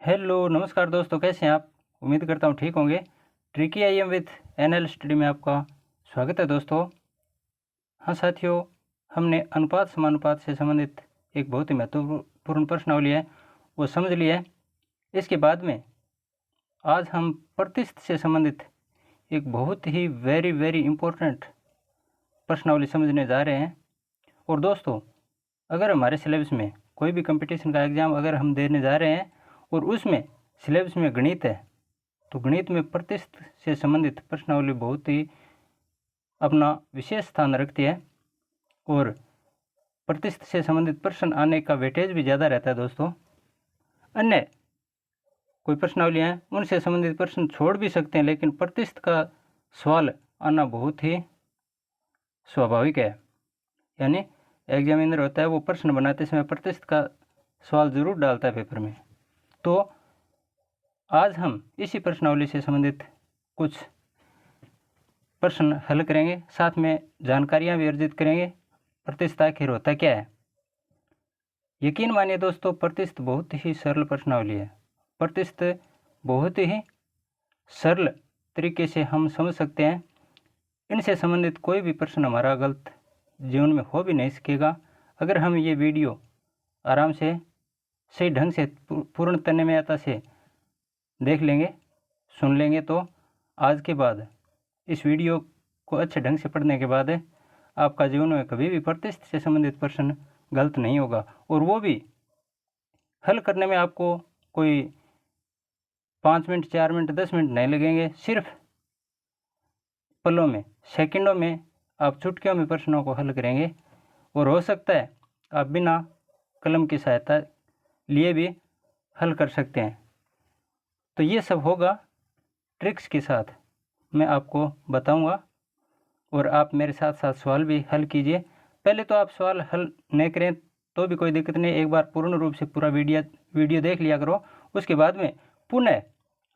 Hello नमस्कार दोस्तों, कैसे हैं आप। उम्मीद करता हूँ ठीक होंगे। Tricky I am with NL study में आपका स्वागत है दोस्तों। हाँ साथियों, हमने अनुपात समानुपात से संबंधित एक बहुत ही महत्वपूर्ण प्रश्नावली है वो समझ लिया है। इसके बाद में आज हम प्रतिशत से संबंधित एक बहुत ही वेरी इम्पोर्टेंट प्रश्नावली समझने जा रहे हैं। और दोस्तों, अगर हमारे सिलेबस में कोई भी कंपटीशन का एग्ज़ाम अगर हम देने जा रहे हैं और उसमें सिलेबस में गणित है, तो गणित में प्रतिशत से संबंधित प्रश्नावली बहुत ही अपना विशेष स्थान रखती है और प्रतिशत से संबंधित प्रश्न आने का वेटेज भी ज़्यादा रहता है दोस्तों। अन्य कोई प्रश्नावलियाँ हैं उनसे संबंधित प्रश्न छोड़ भी सकते हैं, लेकिन प्रतिशत का सवाल आना बहुत ही स्वाभाविक है। यानी एग्जामिनर होता है वो प्रश्न बनाते समय प्रतिशत का सवाल ज़रूर डालता है पेपर में। तो आज हम इसी प्रश्नावली से संबंधित कुछ प्रश्न हल करेंगे, साथ में जानकारियाँ भी अर्जित करेंगे। प्रतिशत आखिर होता क्या है। यकीन मानिए दोस्तों, प्रतिशत बहुत ही सरल प्रश्नावली है। प्रतिशत बहुत ही सरल तरीके से हम समझ सकते हैं। इनसे संबंधित कोई भी प्रश्न हमारा गलत जीवन में हो भी नहीं सकेगा अगर हम ये वीडियो आराम से सही ढंग से पूर्ण तन्मयता से देख लेंगे, सुन लेंगे। तो आज के बाद इस वीडियो को अच्छे ढंग से पढ़ने के बाद आपका जीवन में कभी भी प्रतिशत से संबंधित प्रश्न गलत नहीं होगा, और वो भी हल करने में आपको कोई 5 मिनट 4 मिनट 10 मिनट नहीं लगेंगे। सिर्फ पलों में, सेकंडों में, आप चुटकियों में प्रश्नों को हल करेंगे। और हो सकता है आप बिना कलम की सहायता लिए भी हल कर सकते हैं। तो ये सब होगा ट्रिक्स के साथ, मैं आपको बताऊंगा और आप मेरे साथ साथ सवाल भी हल कीजिए। पहले तो आप सवाल हल नहीं करें तो भी कोई दिक्कत नहीं, एक बार पूर्ण रूप से पूरा वीडियो देख लिया करो। उसके बाद में पुनः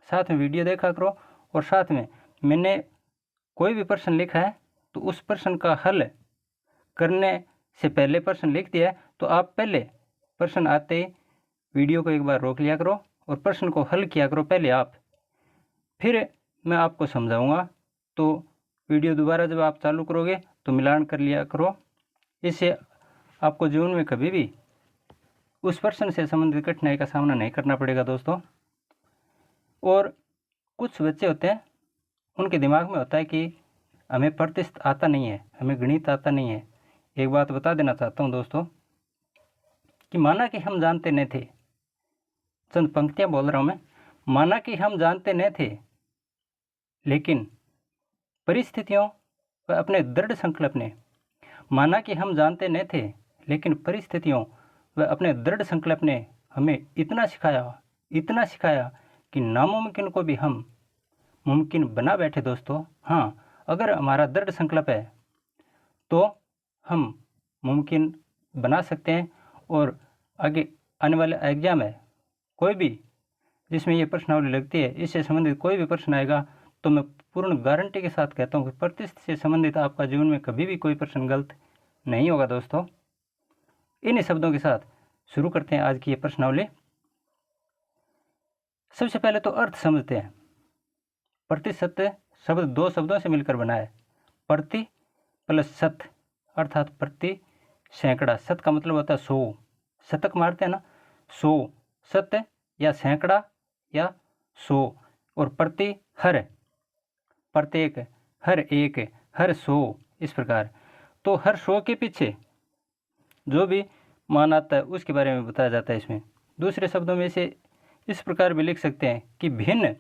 साथ में वीडियो देखा करो, और साथ में मैंने कोई भी प्रश्न लिखा है तो उस प्रश्न का हल करने से पहले प्रश्न लिख दिया है, तो आप पहले प्रश्न आते ही वीडियो को एक बार रोक लिया करो और प्रश्न को हल किया करो पहले आप, फिर मैं आपको समझाऊंगा। तो वीडियो दोबारा जब आप चालू करोगे तो मिलान कर लिया करो। इससे आपको जीवन में कभी भी उस प्रश्न से संबंधित कठिनाई का सामना नहीं करना पड़ेगा दोस्तों। और कुछ बच्चे होते हैं, उनके दिमाग में होता है कि हमें प्रतिशत आता नहीं है, हमें गणित आता नहीं है। एक बात बता देना चाहता हूँ दोस्तों कि माना कि हम जानते नहीं थे, चंद पंक्तियाँ बोल रहा हूँ मैं, माना कि हम जानते नहीं थे, लेकिन परिस्थितियों व अपने दृढ़ संकल्प ने, माना कि हम जानते नहीं थे लेकिन परिस्थितियों व अपने दृढ़ संकल्प ने हमें इतना सिखाया कि नामुमकिन को भी हम मुमकिन बना बैठे दोस्तों। हाँ, अगर हमारा दृढ़ संकल्प है तो हम मुमकिन बना सकते हैं। और आगे आने वाला एग्ज़ाम है कोई भी जिसमें ये प्रश्नावली लगती है, इससे संबंधित कोई भी प्रश्न आएगा तो मैं पूर्ण गारंटी के साथ कहता हूँ कि प्रतिशत से संबंधित आपका जीवन में कभी भी कोई प्रश्न गलत नहीं होगा दोस्तों। इन्हीं शब्दों के साथ शुरू करते हैं आज की ये प्रश्नावली। सबसे पहले तो अर्थ समझते हैं। प्रतिशत शब्द दो शब्दों से मिलकर बना है, प्रति प्लस शत, अर्थात प्रति सैकड़ा। शत का मतलब होता है 100, शतक मारते हैं ना, 100 शत या सैकड़ा या 100। और प्रति हर, प्रत्येक, हर एक, हर 100, इस प्रकार। तो हर 100 के पीछे जो भी मान आता है उसके बारे में बताया जाता है इसमें। दूसरे शब्दों में से इस प्रकार भी लिख सकते हैं कि भिन्न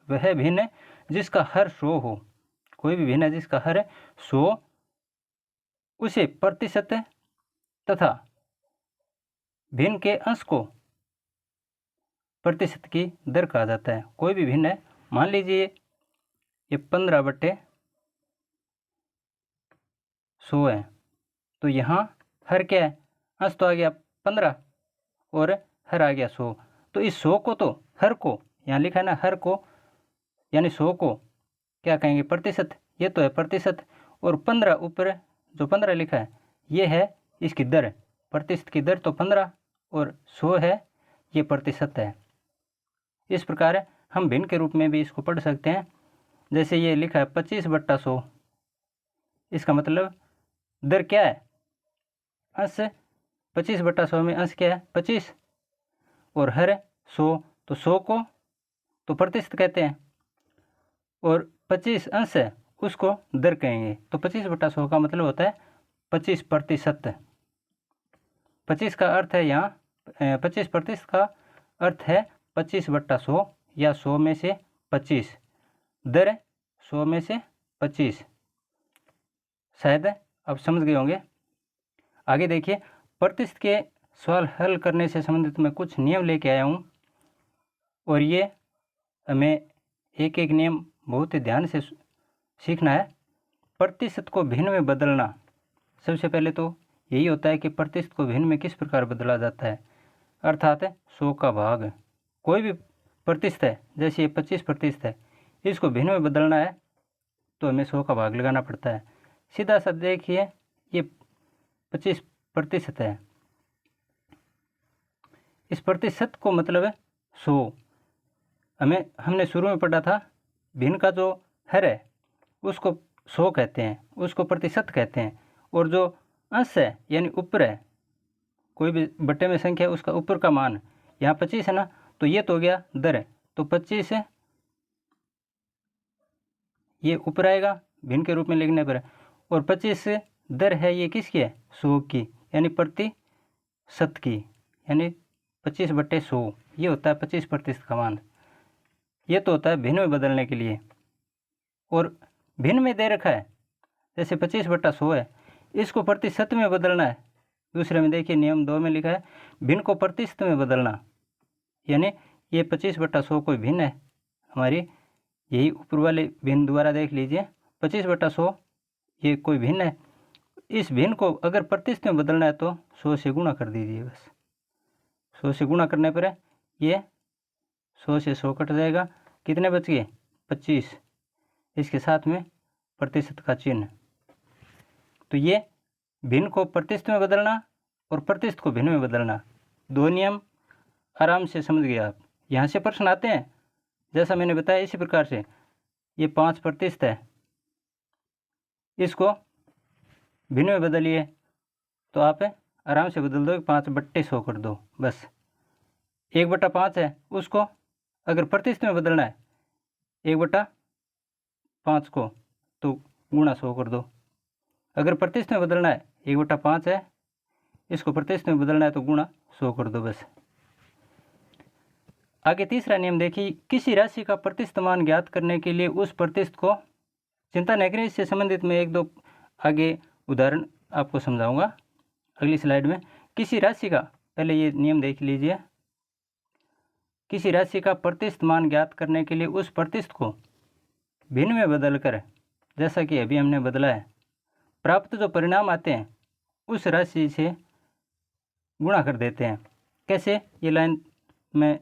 वह भिन्न जिसका हर 100 हो, कोई भी भिन्न जिसका हर 100, उसे प्रतिशत तथा भिन्न के अंश को प्रतिशत की दर कहा जाता है। कोई भी भिन्न है, मान लीजिए ये 15/100 है, तो यहाँ हर क्या है, अंश तो आ गया 15 और हर आ गया 100। तो इस 100 को, तो हर को यहाँ लिखा है ना, हर को यानी 100 को क्या कहेंगे, प्रतिशत। ये तो है प्रतिशत, और 15 ऊपर जो 15 लिखा है ये है इसकी दर, प्रतिशत की दर। तो 15 और 100 है, ये प्रतिशत है। इस प्रकार हम भिन्न के रूप में भी इसको पढ़ सकते हैं। जैसे ये लिखा है 25/100, इसका मतलब दर क्या है, अंश। 25/100 में अंश क्या है, 25, और हर 100, तो 100 को तो प्रतिशत कहते हैं, और 25 अंश है उसको दर कहेंगे। तो 25/100 का मतलब होता है 25%। 25 का अर्थ है यहाँ 25% का अर्थ है 25/100 या 100 में से 25, दर 100 में से 25। शायद आप समझ गए होंगे। आगे देखिए, प्रतिशत के सवाल हल करने से संबंधित मैं कुछ नियम लेके आया हूँ, और ये हमें एक एक नियम बहुत ही ध्यान से सीखना है। प्रतिशत को भिन्न में बदलना, सबसे पहले तो यही होता है कि प्रतिशत को भिन्न में किस प्रकार बदला जाता है, अर्थात 100 का भाग। कोई भी प्रतिशत है, जैसे ये 25% है, इसको भिन्न में बदलना है तो हमें 100 का भाग लगाना पड़ता है। सीधा सा देखिए, ये 25% है, इस प्रतिशत को मतलब है 100। हमने शुरू में पढ़ा था, भिन्न का जो हर है उसको 100 कहते हैं, उसको प्रतिशत कहते हैं, और जो अंश है यानी ऊपर है, कोई भी बट्टे में संख्या उसका ऊपर का मान, यहाँ 25 है ना, तो ये तो हो गया दर है, तो 25 है ये ऊपर आएगा भिन्न के रूप में लिखने पर, और 25 दर है ये किसकी है, 100 की, यानी प्रतिशत की, यानी 25/100, ये होता है 25% का मान। ये तो होता है भिन्न में बदलने के लिए। और भिन्न में दे रखा है, जैसे 25/100 है, इसको प्रतिशत में बदलना है। दूसरे में देखिए नियम 2 में लिखा है भिन्न को प्रतिशत में बदलना, यानी ये 25/100 कोई भिन्न है हमारी, यही ऊपर वाले भिन्न द्वारा देख लीजिए, 25/100 ये कोई भिन्न है। इस भिन्न को अगर प्रतिशत में बदलना है तो 100 से गुणा कर दीजिए, बस 100 से गुणा करने पर ये 100 से 100 कट जाएगा, कितने बच गए, 25, इसके साथ में प्रतिशत का चिन्ह। तो ये भिन्न को प्रतिशत में बदलना और प्रतिशत को भिन्न में बदलना, दो नियम आराम से समझ गए आप। यहाँ से प्रश्न आते हैं, जैसा मैंने बताया इसी प्रकार से। ये 5% है, इसको भिन्न में बदलिए, तो आप आराम से बदल दो, 5/100 कर दो, बस। 1/5 है, उसको अगर प्रतिशत में बदलना है 1/5 को, तो गुणा 100 कर दो। अगर प्रतिशत में बदलना है 1/5 है, इसको प्रतिशत में बदलना है तो गुणा 100 कर दो, बस। आगे तीसरा नियम देखिए, किसी राशि का प्रतिशत मान ज्ञात करने के लिए उस प्रतिशत को, चिंता न करें, इससे संबंधित मैं 1-2 आगे उदाहरण आपको समझाऊंगा अगली स्लाइड में। किसी राशि का, पहले ये नियम देख लीजिए, किसी राशि का प्रतिशत मान ज्ञात करने के लिए उस प्रतिशत को भिन्न में बदलकर, जैसा कि अभी हमने बदला है, प्राप्त जो परिणाम आते हैं उस राशि से गुणा कर देते हैं। कैसे, ये लाइन मैं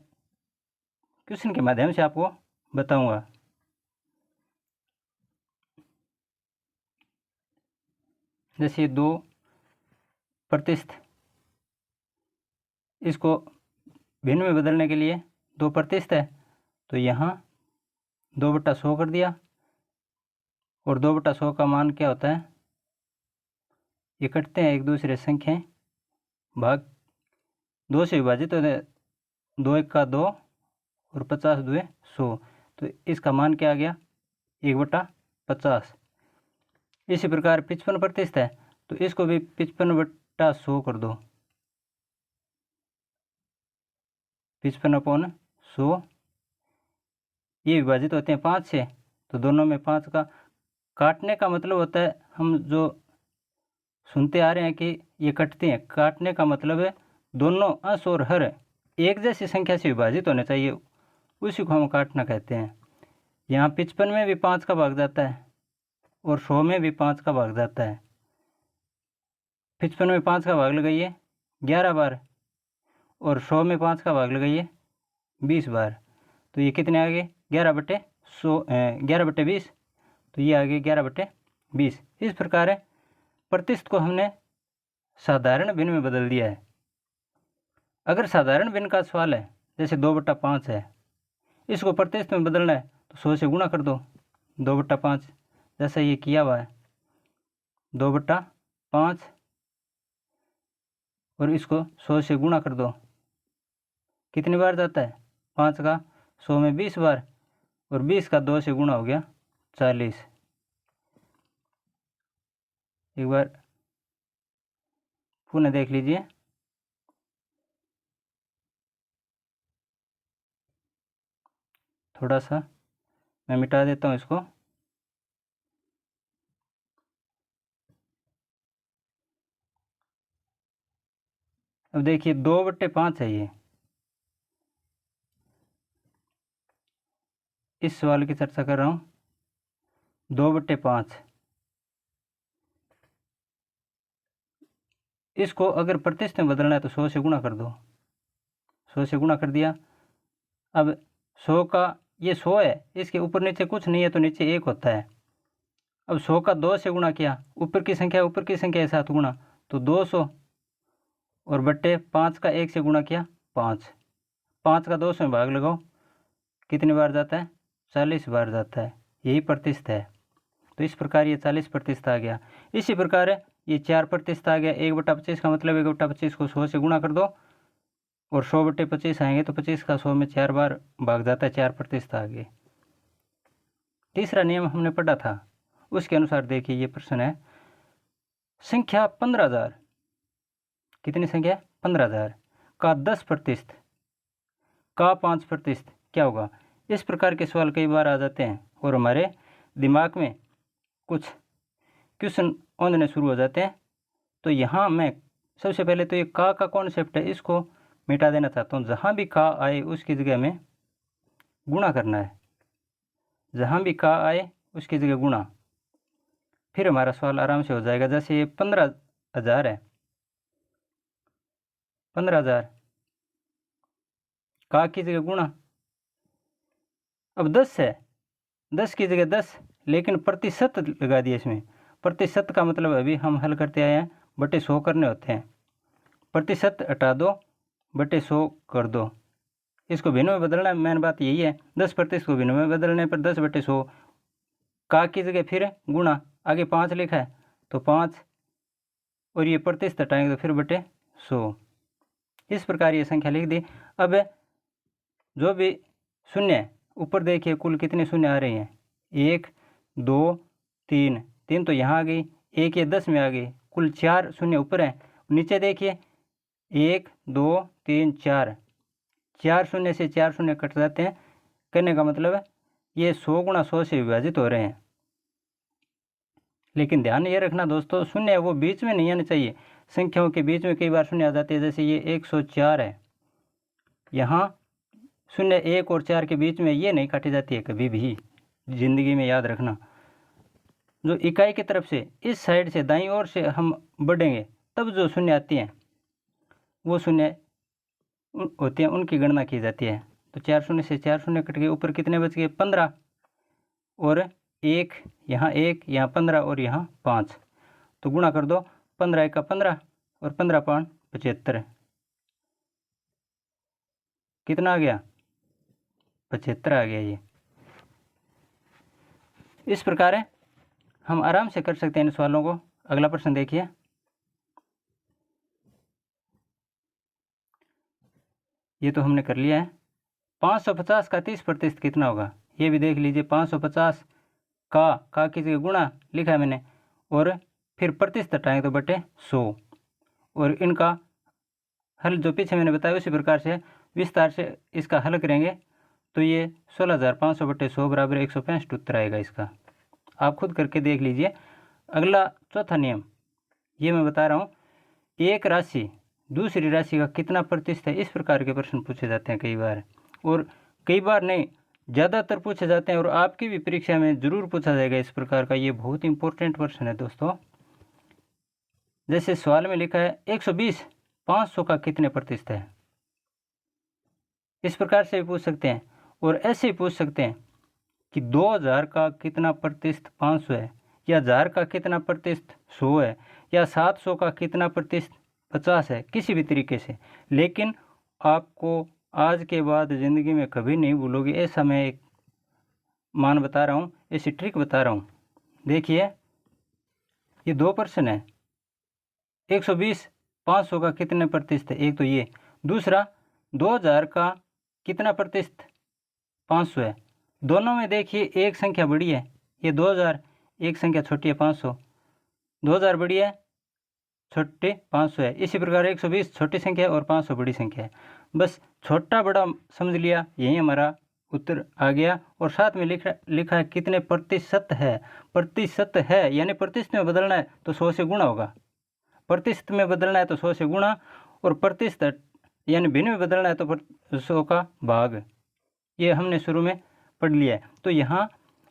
क्वेश्चन के माध्यम से आपको बताऊंगा। जैसे 2%, इसको भिन्न में बदलने के लिए 2% है, तो यहाँ 2/100 कर दिया, और 2/100 का मान क्या होता है, ये कटते हैं एक दूसरे संख्याएं, भाग 2 से विभाजित होते हैं, 2 1 का 2 और 50 2 100, तो इसका मान क्या आ गया, 1/50। इसी प्रकार 55% है, तो इसको भी 55/100 कर दो, 55/100। ये विभाजित होते हैं 5 से, तो दोनों में 5 का काटने का मतलब होता है, हम जो सुनते आ रहे हैं कि ये कटते हैं, काटने का मतलब है दोनों अंश और हर एक जैसी संख्या से विभाजित होने चाहिए, उसी को हम काटना कहते हैं। यहाँ 55 में भी 5 का भाग जाता है और 100 में भी 5 का भाग जाता है। 55 में 5 का भाग लगाइए 11 बार, और 100 में 5 का भाग लगाइए 20 बार, तो ये कितने आ गए, 11/20, तो ये आ गए 11/20। इस प्रकार है प्रतिशत को हमने साधारण भिन्न में बदल दिया है। अगर साधारण भिन्न का सवाल है, जैसे 2/5 है, इसको प्रतिशत में बदलना है तो 100 से गुणा कर दो, 2/5 जैसा ये किया हुआ है, 2/5 और इसको 100 से गुणा कर दो। कितनी बार जाता है? 5 का 100 में 20 बार और 20 का 2 से गुणा हो गया 40। एक बार पुनः देख लीजिए। थोड़ा सा मैं मिटा देता हूँ इसको। अब देखिए 2/5 है ये। इस सवाल की चर्चा कर रहा हूँ। 2/5 इसको अगर प्रतिशत में बदलना है तो 100 से गुणा कर दो, 100 से गुणा कर दिया। अब 100 का ये 100 है, इसके ऊपर नीचे कुछ नहीं है तो नीचे 1 होता है। अब 100 का 2 से गुणा किया, ऊपर की संख्या के साथ गुणा तो 200 और बट्टे 5 का 1 से गुणा किया 5। 5 का 200 में भाग लगाओ, कितनी बार जाता है? 40 बार जाता है। यही प्रतिशत है। तो इस प्रकार ये 40% आ गया। इसी प्रकार ये 4% आ गया। 1/25 का मतलब 1/25 को 100 से गुणा कर दो और 100/25 आएंगे तो 25 का 100 में 4 बार भाग जाता है, 4% आ गए। तीसरा नियम हमने पढ़ा था, उसके अनुसार देखिए ये प्रश्न है। संख्या 15,000, कितनी संख्या? 15,000 का 10% का 5% क्या होगा? इस प्रकार के सवाल कई बार आ जाते हैं और हमारे दिमाग में कुछ क्वेश्चन औंधने शुरू हो जाते हैं। तो यहाँ मैं सबसे पहले तो ये का कॉन्सेप्ट है, इसको मिटा देना चाहता हूँ। जहाँ भी का आए उसकी जगह में गुणा करना है, जहाँ भी का आए उसकी जगह गुणा, फिर हमारा सवाल आराम से हो जाएगा। जैसे ये 15,000 है, 15,000 का की जगह गुणा। अब 10 है, 10 की जगह 10, लेकिन प्रतिशत लगा दिया इसमें। प्रतिशत का मतलब अभी हम हल करते आए हैं, बटे 100 करने होते हैं। प्रतिशत हटा दो, बटे 100 कर दो। इसको भिन्न में बदलना है, मेन बात यही है। 10% को भिन्न में बदलने पर 10/100, का की जगह फिर गुणा, आगे 5 लिखा है तो 5 और ये प्रतिशत हटाएंगे तो फिर बटे 100। इस प्रकार ये संख्या लिख दी। अब जो भी शून्य ऊपर देखिए कुल कितने शून्य आ रहे हैं? 1 2 3, 3 तो यहाँ आ गई, 1 ये 10 में आ गई, कुल 4 शून्य ऊपर है। नीचे देखिए 1 2 3 4, 4 शून्य से 4 शून्य कट जाते हैं। कहने का मतलब है ये 100 गुणा 100 से विभाजित हो रहे हैं। लेकिन ध्यान ये रखना दोस्तों, शून्य वो बीच में नहीं आने चाहिए। संख्याओं के बीच में कई बार शून्य आ जाते हैं, जैसे ये 104 है, यहाँ 0 1 और 4 के बीच में ये नहीं काटी जाती है कभी भी, जिंदगी में याद रखना। जो इकाई की तरफ से इस साइड से दाईं ओर से हम बढ़ेंगे तब जो शून्य आती हैं वो शून्य होते हैं, उनकी गणना की जाती है। तो 4 शून्य से 4 शून्य कट गए, ऊपर कितने बच गए? 15 और 1, यहाँ 1, यहाँ 15 और यहाँ 5, तो गुणा कर दो। 15 1 का 15 और 15 5 75, कितना आ गया? 75 आ गया। ये इस प्रकार है, हम आराम से कर सकते हैं इन सवालों को। अगला प्रश्न देखिए। ये तो हमने कर लिया है। 550 का 30% कितना होगा? ये भी देख लीजिए। 550 का की जगह गुणा लिखा है मैंने और फिर प्रतिशत हटाएंगे तो बटे 100, और इनका हल जो पीछे मैंने बताया उसी प्रकार से विस्तार से इसका हल करेंगे तो ये 16,500 बटे 100 बराबर 165 उत्तर आएगा इसका। आप खुद करके देख लीजिए। अगला चौथा नियम ये मैं बता रहा हूँ, एक राशि दूसरी राशि का कितना प्रतिशत है, इस प्रकार के प्रश्न पूछे जाते हैं कई बार, और कई बार नहीं ज़्यादातर पूछे जाते हैं, और आपकी भी परीक्षा में ज़रूर पूछा जाएगा इस प्रकार का। ये बहुत इंपॉर्टेंट प्रश्न है दोस्तों। जैसे सवाल में लिखा है 120 500 का कितने प्रतिशत है, इस प्रकार से भी पूछ सकते हैं। और ऐसे ही पूछ सकते हैं कि 2000 का कितना प्रतिशत 500 है, या 1000 का कितना प्रतिशत 100 है, या 700 का कितना प्रतिशत 50 है, किसी भी तरीके से। लेकिन आपको आज के बाद ज़िंदगी में कभी नहीं भूलोगे। ऐसा मैं एक मान बता रहा हूँ, ऐसी ट्रिक बता रहा हूँ। देखिए, ये 2% है। 120 500 का कितने प्रतिशत है? एक तो ये। दूसरा, 2000 का कितना प्रतिशत? 500 है। दोनों में देखिए एक संख्या बड़ी है, ये 2000, एक संख्या छोटी है 500। 2000 बड़ी है, छोटी 500 है। इसी प्रकार 120 छोटी संख्या है और 500 बड़ी संख्या है। बस छोटा बड़ा समझ लिया, यही हमारा उत्तर आ गया। और साथ में लिखा है कितने प्रतिशत है। प्रतिशत है यानी प्रतिशत में बदलना है तो 100 से गुणा होगा। प्रतिशत में बदलना है तो 100 से गुणा, और प्रतिशत यानी भिन्न में बदलना है तो 100 का भाग। ये हमने शुरू में पढ़ लिया है। तो यहाँ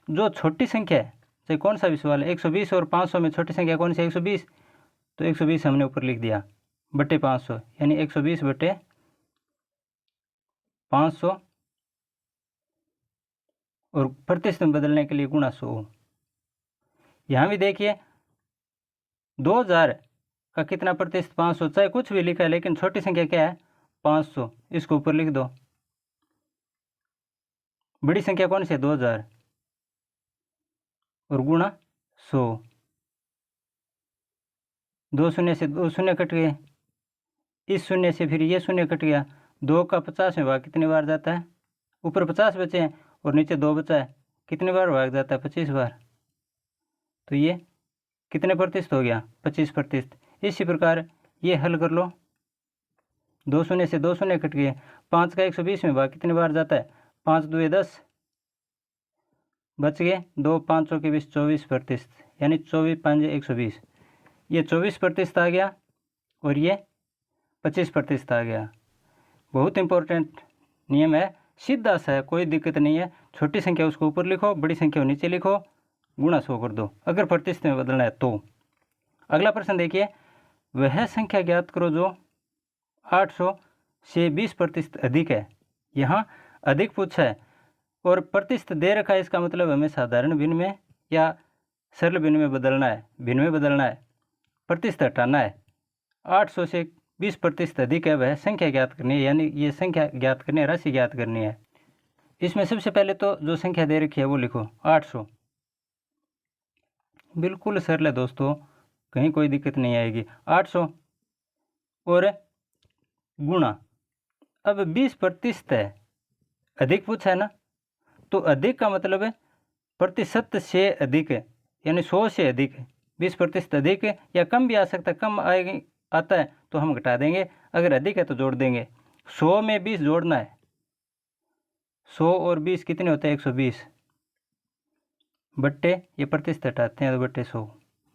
जो छोटी संख्या है, चाहे कौन सा भी सवाल है, 120 और 500 में छोटी संख्या कौन सी है? 120। तो 120 हमने ऊपर लिख दिया बटे 500, यानी 120 बटे 500, और प्रतिशत में बदलने के लिए गुणा 100। यहाँ भी देखिए 2000 का कितना प्रतिशत? 500। चाहे कुछ भी लिखा है लेकिन छोटी संख्या क्या है? 500। इसको ऊपर लिख दो। बड़ी संख्या कौन सी है? 2000, और गुणा 100। 2 शून्य से 2 शून्य कट गए, इस शून्य से फिर ये शून्य कट गया। 2 का 50 में भाग कितनी बार जाता है? ऊपर 50 बचे हैं और नीचे 2 बचा है, कितनी बार भाग जाता है? 25 बार। तो ये कितने प्रतिशत हो गया? 25%। इसी प्रकार ये हल कर लो। 2 शून्य से 2 शून्य कट गए। 5 का 120 में भाग कितनी बार जाता है? 5 दूए 10, बच गए 2 500 के 20, 24%, यानी 24 5 120। ये 24% आ गया और ये 25% आ गया। बहुत इंपॉर्टेंट नियम है, सीधा सा है, कोई दिक्कत नहीं है। छोटी संख्या उसको ऊपर लिखो, बड़ी संख्या नीचे लिखो, गुणा 100 कर दो अगर प्रतिशत में बदलना है तो। अगला प्रश्न देखिए, वह संख्या ज्ञात करो जो 800 से 20% अधिक है। यहाँ अधिक पूछा है और प्रतिशत दे रखा है, इसका मतलब हमें साधारण भिन्न में या सरल भिन्न में बदलना है। भिन्न में बदलना है, प्रतिशत हटाना है। 800 से 20% अधिक है, वह संख्या ज्ञात करनी है, यानी ये संख्या ज्ञात करनी है, राशि ज्ञात करनी है। इसमें सबसे पहले तो जो संख्या दे रखी है वो लिखो 800। बिल्कुल सरल है दोस्तों, कहीं कोई दिक्कत नहीं आएगी। 800 और गुणा, अब 20% है, अधिक पूछा है ना, तो अधिक का मतलब है प्रतिशत से अधिक है, यानी 100 से अधिक है। 20% अधिक है, या कम भी आ सकता है, कम आएगी आता है तो हम घटा देंगे, अगर अधिक है तो जोड़ देंगे। 100 में 20 जोड़ना है। 100 और 20 कितने होते हैं? 120 बट्टे, ये प्रतिशत हटाते हैं तो बट्टे 100।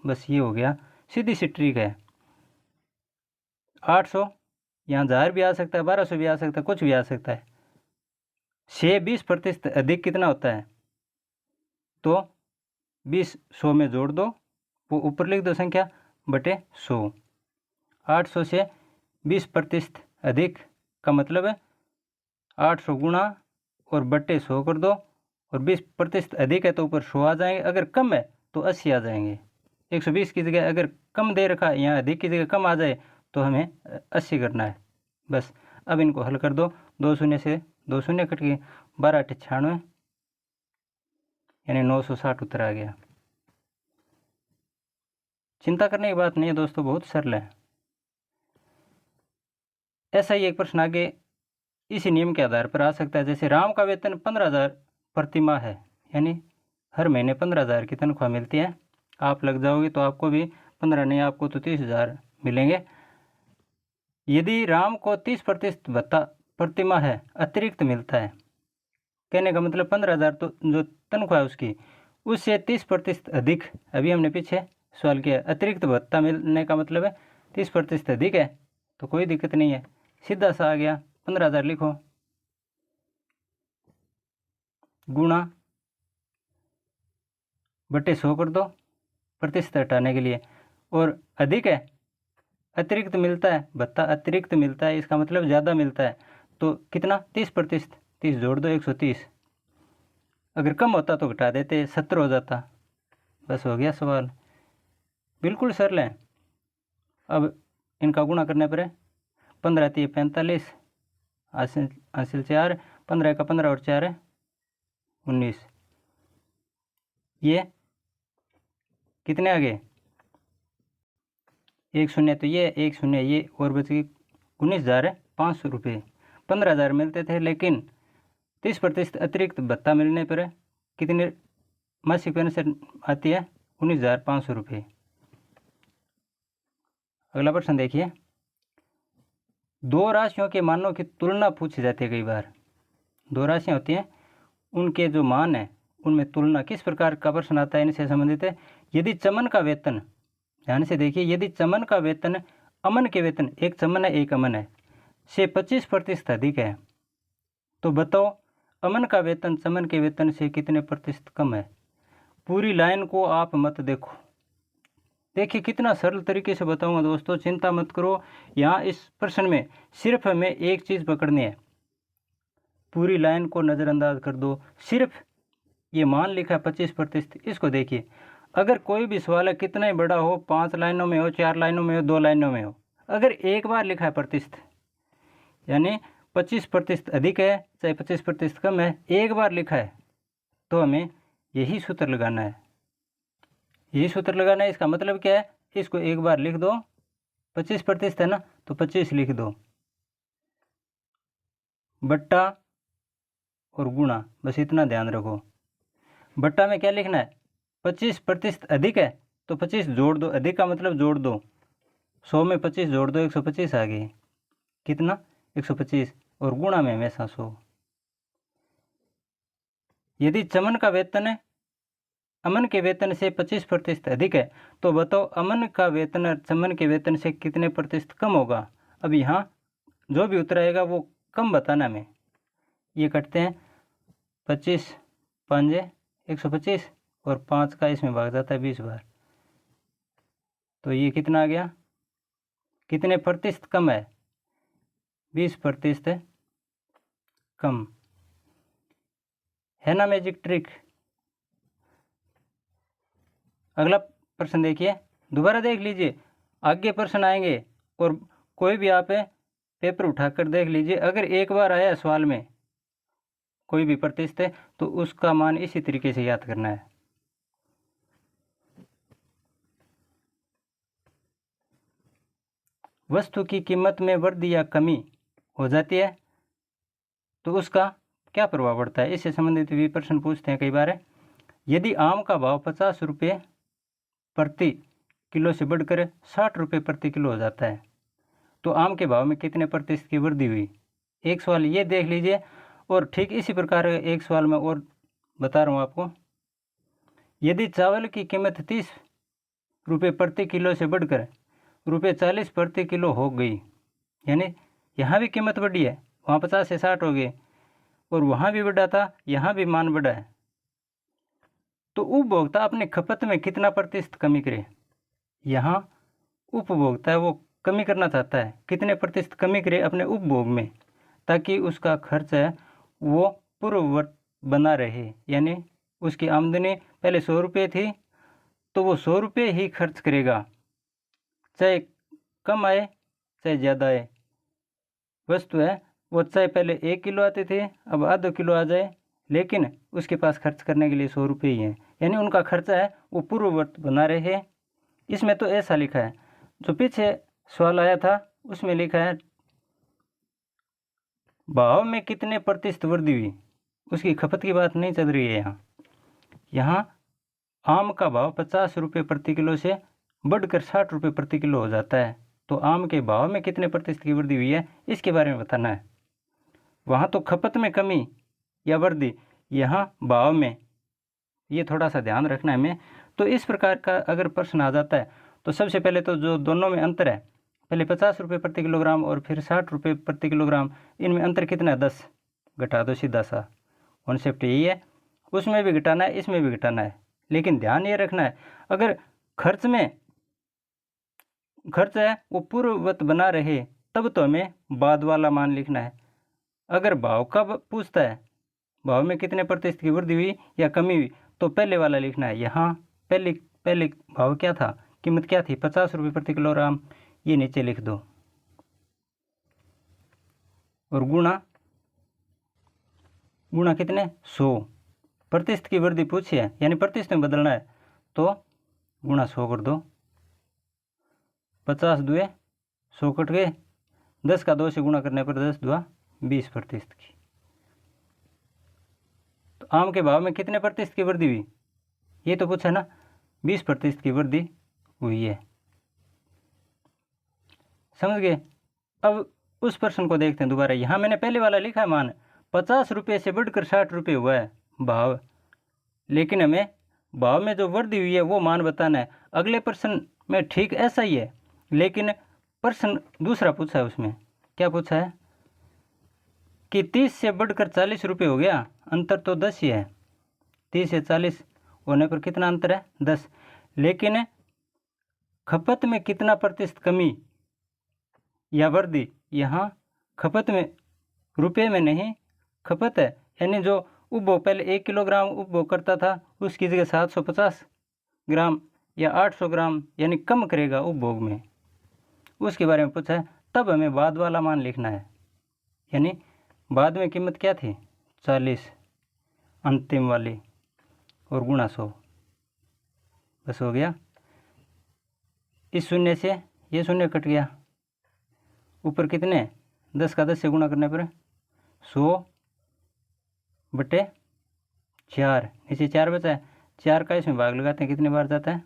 बस ये हो गया, सीधी सी ट्रिक है। 800 यहाँ 1000 भी आ सकता है, 1200 भी आ सकता है, कुछ भी आ सकता है। से 20% अधिक कितना होता है? तो 20 100 में जोड़ दो, वो ऊपर लिख दो संख्या, बटे 100। 800 से 20% अधिक का मतलब है 800 गुणा और बट्टे 100 कर दो, और 20% अधिक है तो ऊपर 100 आ जाएंगे, अगर कम है तो 80 आ जाएंगे। 120 की जगह अगर कम दे रखा है, यहाँ अधिक की जगह कम आ जाए तो हमें 80 करना है। बस अब इनको हल कर दो। 2 शून्य से 2 शून्य कट गए, 12 8 96, यानी 960 उत्तर आ गया। चिंता करने की बात नहीं है दोस्तों, बहुत सरल है। ऐसा ही एक प्रश्न आगे इसी नियम के आधार पर आ सकता है। जैसे राम का वेतन 15,000 प्रति माह है, यानी हर महीने 15,000 की तनख्वाह मिलती है। आप लग जाओगे तो आपको भी 15 नहीं, आपको तो 30,000 मिलेंगे। यदि राम को 30% भत्ता प्रति माह है अतिरिक्त मिलता है, कहने का मतलब 15,000 तो जो तनख्वाह है उसकी, उससे 30% अधिक, अभी हमने पीछे सवाल किया, अतिरिक्त भत्ता मिलने का मतलब है 30% अधिक है, तो कोई दिक्कत नहीं है, सीधा सा आ गया। 15,000 लिखो, गुणा बटे 100 कर दो प्रतिशत हटाने के लिए, और अधिक है, अतिरिक्त मिलता है, भत्ता अतिरिक्त मिलता है, इसका मतलब ज़्यादा मिलता है, तो कितना? 30%। 30 जोड़ दो, 130। अगर कम होता तो घटा देते, 70 हो जाता। बस हो गया सवाल, बिल्कुल सरल है। अब इनका गुणा करने पर 15 3 45, हासिल 4, 15 का 15 और 4 19। ये कितने आ गए? 1 शून्य, तो ये 1 शून्य ये और बच गई 19,500 रुपये। 15,000 मिलते थे, लेकिन 30% अतिरिक्त भत्ता मिलने पर कितनी मासिक पेंशन आती है? 19,500 रुपये। अगला प्रश्न देखिए, दो राशियों के मानों की तुलना पूछी जाती है। कई बार दो राशियाँ होती हैं, उनके जो मान है उनमें तुलना, किस प्रकार का प्रश्न आता है इनसे संबंधित है। यदि चमन का वेतन, ध्यान से देखिए, यदि चमन का वेतन अमन के वेतन, एक चमन है एक अमन है, से 25% अधिक है, तो बताओ अमन का वेतन चमन के वेतन से कितने प्रतिशत कम है। पूरी लाइन को आप मत देखो, देखिए कितना सरल तरीके से बताऊंगा दोस्तों, चिंता मत करो। यहाँ इस प्रश्न में सिर्फ हमें एक चीज़ पकड़नी है, पूरी लाइन को नज़रअंदाज कर दो। सिर्फ ये मान लिखा है 25%, इसको देखिए। अगर कोई भी सवाल है, कितना ही बड़ा हो, 5 लाइनों में हो, 4 लाइनों में हो, 2 लाइनों में हो, अगर एक बार लिखा है प्रतिशत, यानी 25% अधिक है चाहे 25% कम है, एक बार लिखा है, तो हमें यही सूत्र लगाना है। यही सूत्र लगाना है। इसका मतलब क्या है? इसको एक बार लिख दो, 25% है ना, तो 25 लिख दो, बट्टा और गुणा, बस इतना ध्यान रखो। बट्टा में क्या लिखना है? 25% अधिक है तो 25 जोड़ दो, अधिक का मतलब जोड़ दो, 100 में 25 जोड़ दो, 125 आ गई। कितना? 125। और गुणा में हमेशा 100। यदि चमन का वेतन अमन के वेतन से 25% अधिक है, तो बताओ अमन का वेतन चमन के वेतन से कितने प्रतिशत कम होगा। अब यहाँ जो भी उत्तर आएगा वो कम बताना हमें। ये कटते हैं, 25 5 125 और 5 का इसमें भाग जाता है 20 बार, तो ये कितना आ गया? कितने प्रतिशत कम है? 20% कम है ना, मैजिक ट्रिक। अगला प्रश्न देखिए, दोबारा देख लीजिए, आगे प्रश्न आएंगे और कोई भी आप पेपर उठाकर देख लीजिए। अगर एक बार आया सवाल में कोई भी प्रतिशत है तो उसका मान इसी तरीके से याद करना है। वस्तु की कीमत में वृद्धि या कमी हो जाती है तो उसका क्या प्रभाव पड़ता है, इससे संबंधित भी प्रश्न पूछते हैं कई बार। यदि आम का भाव 50 रुपये प्रति किलो से बढ़कर 60 रुपये प्रति किलो हो जाता है, तो आम के भाव में कितने प्रतिशत की वृद्धि हुई। एक सवाल ये देख लीजिए, और ठीक इसी प्रकार एक सवाल मैं और बता रहा हूँ आपको। यदि चावल की कीमत 30 रुपये प्रति किलो से बढ़कर रुपये 40 प्रति किलो हो गई, यानी यहाँ भी कीमत बढ़ी है, वहाँ 50 से 60 हो गए, और वहाँ भी बढ़ा था, यहाँ भी मान बढ़ा है, तो उपभोक्ता अपने खपत में कितना प्रतिशत कमी करे। यहाँ उपभोक्ता है वो कमी करना चाहता है, कितने प्रतिशत कमी करे अपने उपभोग में, ताकि उसका खर्च है वो पूर्ववत बना रहे। यानी उसकी आमदनी पहले 100 रुपये थी तो वो 100 रुपये ही खर्च करेगा, चाहे कम आए चाहे ज़्यादा आए। वस्तु है वो चाहे पहले 1 किलो आते थे, अब आधा किलो आ जाए, लेकिन उसके पास खर्च करने के लिए 100 रुपये ही हैं, यानी उनका खर्चा है वो पूर्ववत बना रहे। इसमें तो ऐसा लिखा है, जो पीछे सवाल आया था उसमें लिखा है भाव में कितने प्रतिशत वृद्धि हुई, उसकी खपत की बात नहीं चल रही है। यहाँ आम का भाव 50 रुपये प्रति किलो से बढ़कर 60 रुपये प्रति किलो हो जाता है, तो आम के भाव में कितने प्रतिशत की वृद्धि हुई है इसके बारे में बताना है। वहाँ तो खपत में कमी या वृद्धि, यहाँ भाव में, ये थोड़ा सा ध्यान रखना है हमें। तो इस प्रकार का अगर प्रश्न आ जाता है तो सबसे पहले तो जो दोनों में अंतर है, पहले 50 रुपये प्रति किलोग्राम और फिर 60 रुपये प्रति किलोग्राम, इनमें अंतर कितना है? 10 घटा दो, सीधा सा कॉन्सेप्ट यही है। उसमें भी घटाना है, इसमें भी घटाना है, लेकिन ध्यान ये रखना है अगर खर्च में खर्च है वो पूर्ववत बना रहे तब तो हमें बाद वाला मान लिखना है। अगर भाव का पूछता है, भाव में कितने प्रतिशत की वृद्धि हुई या कमी हुई, तो पहले वाला लिखना है। यहाँ पहले भाव क्या था, कीमत क्या थी? 50 रुपये प्रति किलोग्राम, ये नीचे लिख दो, और गुणा गुणा कितने 100। प्रतिशत की वृद्धि पूछी है यानी प्रतिशत में बदलना है तो गुणा 100 कर दो। 50 दुए 100 कट गए, 10 का 2 से गुणा करने पर 10 दुआ 20% की। तो आम के भाव में कितने प्रतिशत की वृद्धि हुई, ये तो पूछा ना, 20% की वृद्धि हुई है। समझ गए। अब उस प्रश्न को देखते हैं दोबारा। यहाँ मैंने पहले वाला लिखा है मान 50 रुपये से बढ़कर 60 रुपये हुआ है भाव, लेकिन हमें भाव में जो वृद्धि हुई है वो मान बताना है। अगले प्रश्न में ठीक ऐसा ही है, लेकिन प्रश्न दूसरा पूछा है। उसमें क्या पूछा है कि 30 से बढ़कर 40 रुपये हो गया, अंतर तो 10 ही है। 30 से 40 होने पर कितना अंतर है 10, लेकिन खपत में कितना प्रतिशत कमी या वृद्धि। यहाँ खपत में रुपये में नहीं, खपत है, यानी जो उपभोग पहले 1 किलोग्राम उपभोग करता था उसकी जगह 750 ग्राम या 800 ग्राम यानी कम करेगा उपभोग में, उसके बारे में पूछा है। तब हमें बाद वाला मान लिखना है, यानी बाद में कीमत क्या थी 40 अंतिम वाली और गुणा 100, बस हो गया। इस शून्य से ये शून्य कट गया, ऊपर कितने 10 का 10 से गुणा करने पर 100/4, नीचे 4 बचा है, 4 का इसमें भाग लगाते हैं, कितने बार जाता है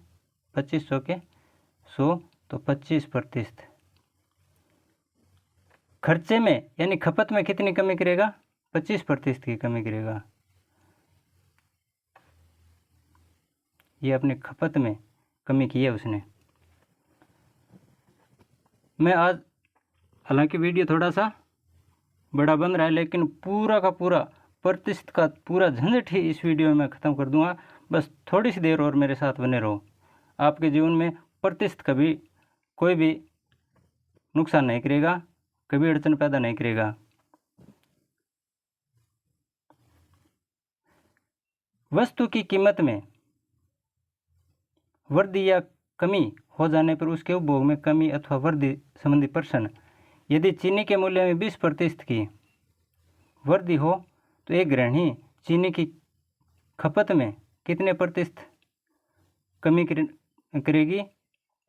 2500 के 100 तो 25%। खर्चे में यानी खपत में कितनी कमी करेगा 25% की कमी करेगा। ये अपने खपत में कमी की है उसने। मैं आज हालांकि वीडियो थोड़ा सा बड़ा बन रहा है, लेकिन पूरा का पूरा प्रतिशत का पूरा झंझट ही इस वीडियो में मैं ख़त्म कर दूंगा। बस थोड़ी सी देर और मेरे साथ बने रहो। आपके जीवन में प्रतिशत कभी कोई भी नुकसान नहीं करेगा, कभी अड़चन पैदा नहीं करेगा। वस्तु की कीमत में वृद्धि या कमी हो जाने पर उसके उपभोग में कमी अथवा वृद्धि संबंधी प्रश्न। यदि चीनी के मूल्य में 20% की वृद्धि हो तो एक गृहिणी चीनी की खपत में कितने प्रतिशत कमी करेगी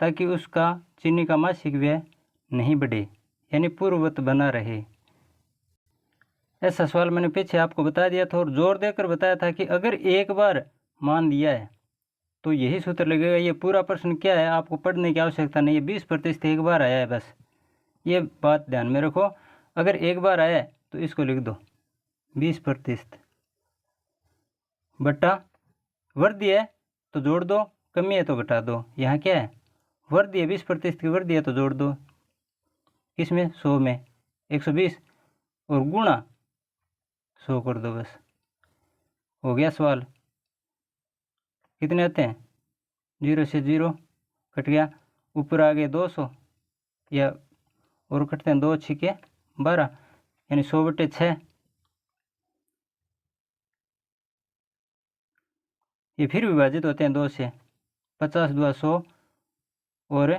ताकि उसका चीनी का मासिक व्यय नहीं बढ़े, यानी पूर्ववत बना रहे। ऐसा सवाल मैंने पीछे आपको बता दिया था और जोर देकर बताया था कि अगर एक बार मान लिया है तो यही सूत्र लगेगा। ये पूरा प्रश्न क्या है आपको पढ़ने की आवश्यकता नहीं है, 20% एक बार आया है, बस ये बात ध्यान में रखो। अगर एक बार आया है तो इसको लिख दो 20% बटा वृद्धि है तो जोड़ दो, कमी है तो घटा दो। यहाँ क्या है वृद्धि है, 20% की वृद्धि है तो जोड़ दो, किसमें 100 में 120 और गुणा 100 कर दो, बस हो गया सवाल। कितने आते हैं 0 से 0 कट गया, ऊपर आ गए 200 या और कटते हैं 2 छिके 12 यानी 100/6। ये फिर विभाजित होते हैं 2 से, 50 दुआ 100 और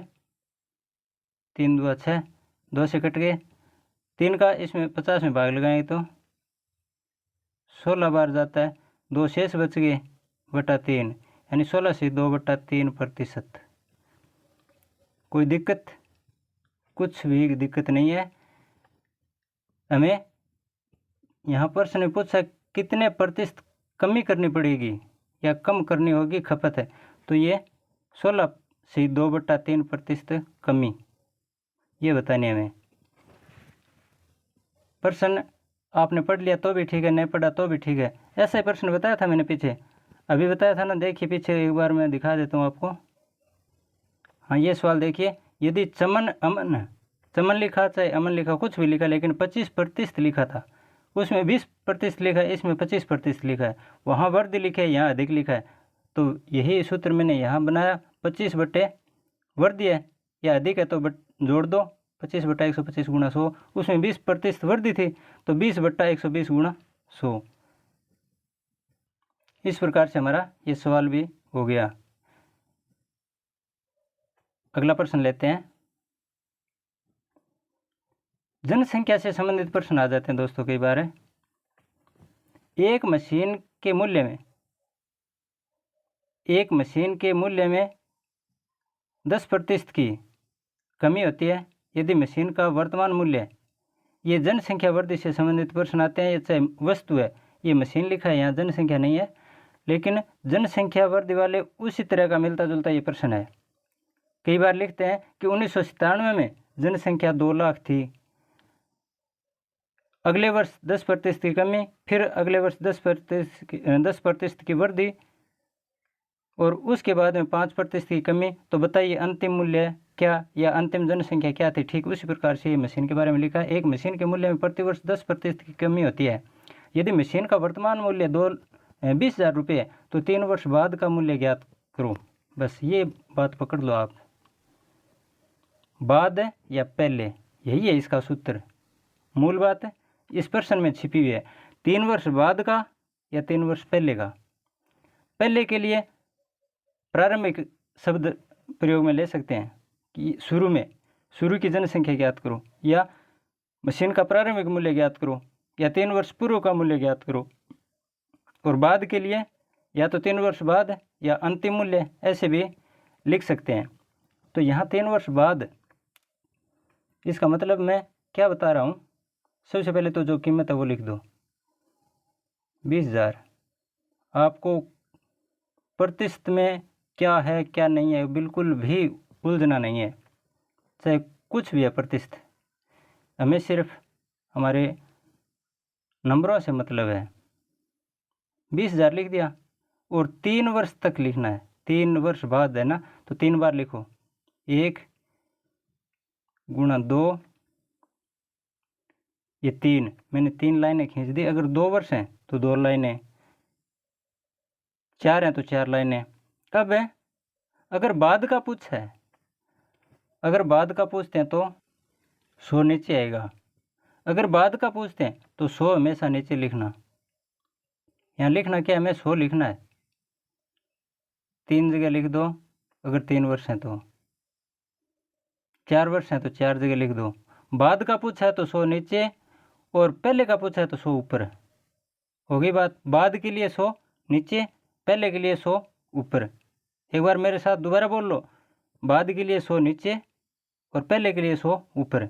3 दुआ 6, 2 से कट गए, 3 का इसमें 50 में भाग लगाएंगे तो 16 बार जाता है, 2 शेष बच गए बटा 3 यानी 16 से 2/3%। कोई दिक्कत, कुछ भी दिक्कत नहीं है। हमें यहाँ प्रश्न में पूछा कितने प्रतिशत कमी करनी पड़ेगी या कम करनी होगी खपत है, तो ये 16 से 2/3% कमी ये बतानी है हमें। प्रश्न आपने पढ़ लिया तो भी ठीक है, नहीं पढ़ा तो भी ठीक है। ऐसा ही प्रश्न बताया था मैंने पीछे, अभी बताया था ना, देखिए पीछे एक बार मैं दिखा देता हूँ आपको। हाँ ये सवाल देखिए, यदि चमन अमन, चमन लिखा चाहे अमन लिखा कुछ भी लिखा, लेकिन 25% लिखा था, उसमें 20% लिखा है, इसमें 25% लिखा है, वहाँ वृद्धि लिखे है, यहाँ अधिक लिखा है, तो यही सूत्र मैंने यहाँ बनाया। 25 बटे वृद्धि है या अधिक है तो जोड़ दो, 25/125 गुणा 100, उसमें 20% वृद्धि थी तो 20/120 गुणा 100। इस प्रकार से हमारा ये सवाल भी हो गया। अगला प्रश्न लेते हैं। जनसंख्या से संबंधित प्रश्न आ जाते हैं दोस्तों कई बार। एक मशीन के मूल्य में 10% की कमी होती है यदि मशीन का वर्तमान मूल्य, ये जनसंख्या वृद्धि से संबंधित प्रश्न आते हैं। ये चाहे वस्तु है, ये मशीन लिखा है, यहाँ जनसंख्या नहीं है, लेकिन जनसंख्या वृद्धि वाले उसी तरह का मिलता जुलता ये प्रश्न है। कई बार लिखते हैं कि 1997 में जनसंख्या 2 लाख थी, अगले वर्ष 10% की कमी, फिर अगले वर्ष 10% की वृद्धि, और उसके बाद में 5% की कमी। तो बताइए अंतिम मूल्य क्या या अंतिम जनसंख्या क्या थी। ठीक उसी प्रकार से ये मशीन के बारे में लिखा है। एक मशीन के मूल्य में प्रतिवर्ष 10% की कमी होती है। यदि मशीन का वर्तमान मूल्य 20,000 रुपये है तो 3 वर्ष बाद का मूल्य ज्ञात करो। बस ये बात पकड़ लो आप, बाद या पहले, यही है इसका सूत्र। मूल बात इस प्रश्न में छिपी हुई है, 3 वर्ष बाद का या 3 वर्ष पहले का। पहले के लिए प्रारंभिक शब्द प्रयोग में ले सकते हैं कि शुरू की जनसंख्या ज्ञात करो, या मशीन का प्रारंभिक मूल्य ज्ञात करो, या 3 वर्ष पूर्व का मूल्य ज्ञात करो। और बाद के लिए या तो 3 वर्ष बाद या अंतिम मूल्य, ऐसे भी लिख सकते हैं। तो यहाँ 3 वर्ष बाद, इसका मतलब मैं क्या बता रहा हूँ, सबसे पहले तो जो कीमत है वो लिख दो 20,000। आपको प्रतिशत में क्या है क्या नहीं है बिल्कुल भी उलझना नहीं है, चाहे कुछ भी है प्रतिशत, हमें सिर्फ हमारे नंबरों से मतलब है। 20,000 लिख दिया और 3 वर्ष तक लिखना है। 3 वर्ष बाद है ना, तो 3 बार लिखो, 1 गुणा 2, ये 3, मैंने 3 लाइनें खींच दी। अगर 2 वर्ष हैं तो 2 लाइनें, 4 हैं तो 4 लाइनें। कब है, अगर बाद का पूछा है, अगर बाद का पूछते हैं तो 100 नीचे आएगा। अगर बाद का पूछते हैं तो 100 हमेशा नीचे लिखना। यहाँ लिखना क्या है, हमें 100 लिखना है। 3 जगह लिख दो अगर 3 वर्ष हैं तो, 4 वर्ष हैं तो 4 जगह लिख दो। बाद का पूछा है तो 100 नीचे, और पहले का पूछा है तो 100 ऊपर। हो गई बात। बाद के लिए 100 नीचे, पहले के लिए 100 ऊपर। एक बार मेरे साथ दोबारा बोल लो, बाद के लिए 100 नीचे और पहले के लिए 100 ऊपर।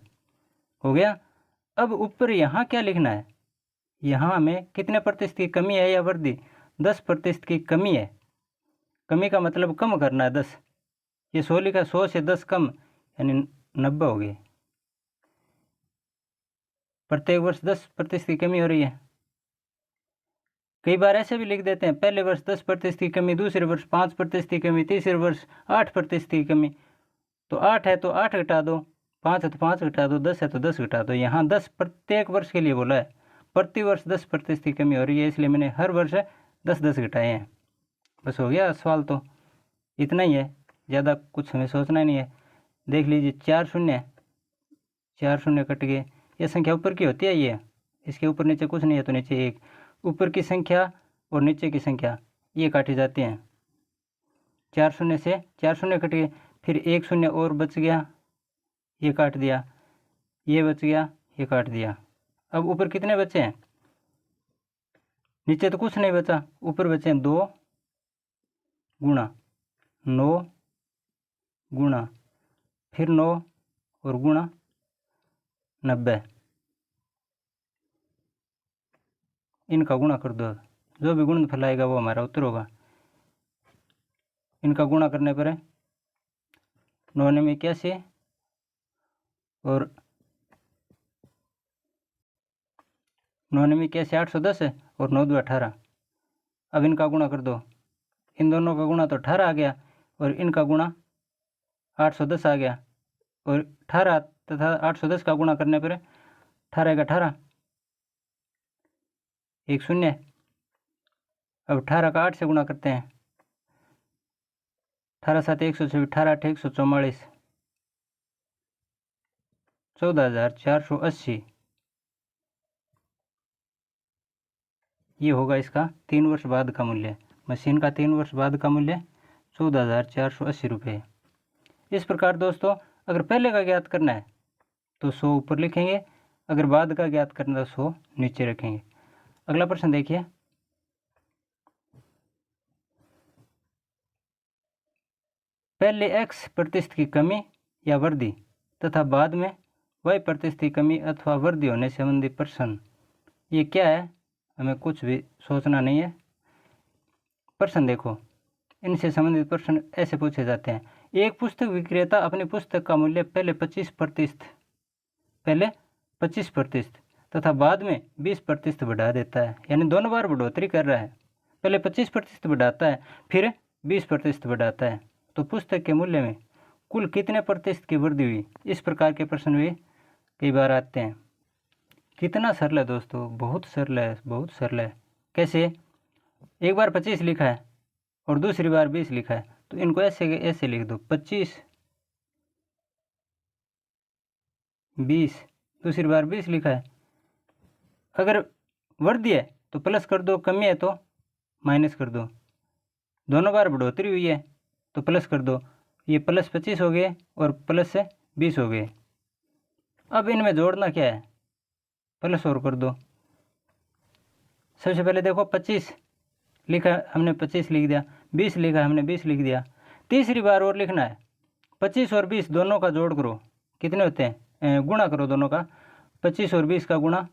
हो गया। अब ऊपर यहाँ क्या लिखना है, यहाँ हमें कितने प्रतिशत की कमी है या वृद्धि, 10% की कमी है। कमी का मतलब कम करना है 10। ये 100 लिखा, 100 से 10 कम यानी 90 हो गई। प्रत्येक वर्ष 10% की कमी हो रही है। कई बार ऐसे भी लिख देते हैं, पहले वर्ष 10% की कमी, दूसरे वर्ष 5% की कमी, तीसरे वर्ष 8% की कमी। तो 8 है तो 8 घटा दो, 5 है तो 5 घटा दो, 10 है तो 10 घटा दो। यहाँ 10 प्रत्येक वर्ष के लिए बोला है, प्रति वर्ष 10% की कमी हो रही है, इसलिए मैंने हर वर्ष 10-10 घटाए हैं। बस हो गया सवाल। तो इतना ही है, ज़्यादा कुछ हमें सोचना नहीं है। देख लीजिए 4 शून्य, 4 शून्य कट गए। ये संख्या ऊपर की होती है, ये इसके ऊपर नीचे कुछ नहीं है तो नीचे 1। ऊपर की संख्या और नीचे की संख्या ये काटी जाती हैं। 4 शून्य से 4 शून्य कट गए, फिर 1 शून्य और बच गया, ये काट दिया, ये बच गया, ये काट दिया। अब ऊपर कितने बचे हैं, नीचे तो कुछ नहीं बचा, ऊपर बचे हैं 2 गुणा 9 गुणा फिर 9 और गुणा 90। इनका गुणा कर दो, जो भी गुणनफल आएगा वो हमारा उत्तर होगा। इनका गुणा करने पर 9 में 81 और 9 में 81 810 है और 9 2 18। अब इनका गुणा कर दो, इन दोनों का गुणा तो 18 आ गया और इनका गुणा 810 आ गया, और 18 तथा 810 का गुणा करने पर 18 का 18, 1 शून्य। अब 18 का 8 से गुणा करते हैं, 18 7 124, 18 8 144, 14,480। ये होगा इसका 3 वर्ष बाद का मूल्य। मशीन का 3 वर्ष बाद का मूल्य 14,480 रुपये। इस प्रकार दोस्तों, अगर पहले का ज्ञात करना है तो 100 ऊपर लिखेंगे, अगर बाद का ज्ञात करना है तो 100 नीचे रखेंगे। अगला प्रश्न देखिए, पहले x प्रतिशत की कमी या वृद्धि तथा बाद में y प्रतिशत की कमी अथवा वृद्धि होने से संबंधित प्रश्न। ये क्या है, हमें कुछ भी सोचना नहीं है। प्रश्न देखो, इनसे संबंधित प्रश्न ऐसे पूछे जाते हैं। एक पुस्तक विक्रेता अपनी पुस्तक का मूल्य पहले 25% तथा बाद में 20% बढ़ा देता है, यानी दोनों बार बढ़ोतरी कर रहा है। पहले 25% बढ़ाता है, फिर 20% बढ़ाता है, तो पुस्तक के मूल्य में कुल कितने प्रतिशत की वृद्धि हुई। इस प्रकार के प्रश्न भी कई बार आते हैं। कितना सरल है दोस्तों, बहुत सरल है, बहुत सरल है। कैसे, एक बार 25 लिखा है और दूसरी बार 20 लिखा है, तो इनको ऐसे लिख दो, 25 20, दूसरी बार 20 लिखा है। अगर वृद्धि है तो प्लस कर दो, कमी है तो माइनस कर दो। दोनों बार बढ़ोतरी हुई है तो प्लस कर दो। ये प्लस 25 हो गए और प्लस से 20 हो गए। अब इनमें जोड़ना क्या है, प्लस और कर दो। सबसे पहले देखो, 25 लिखा हमने 25 लिख दिया, 20 लिखा हमने 20 लिख दिया। तीसरी बार और लिखना है, 25 और 20 दोनों का जोड़ करो, कितने होते हैं, गुणा करो दोनों का। 25 और 20 का गुणा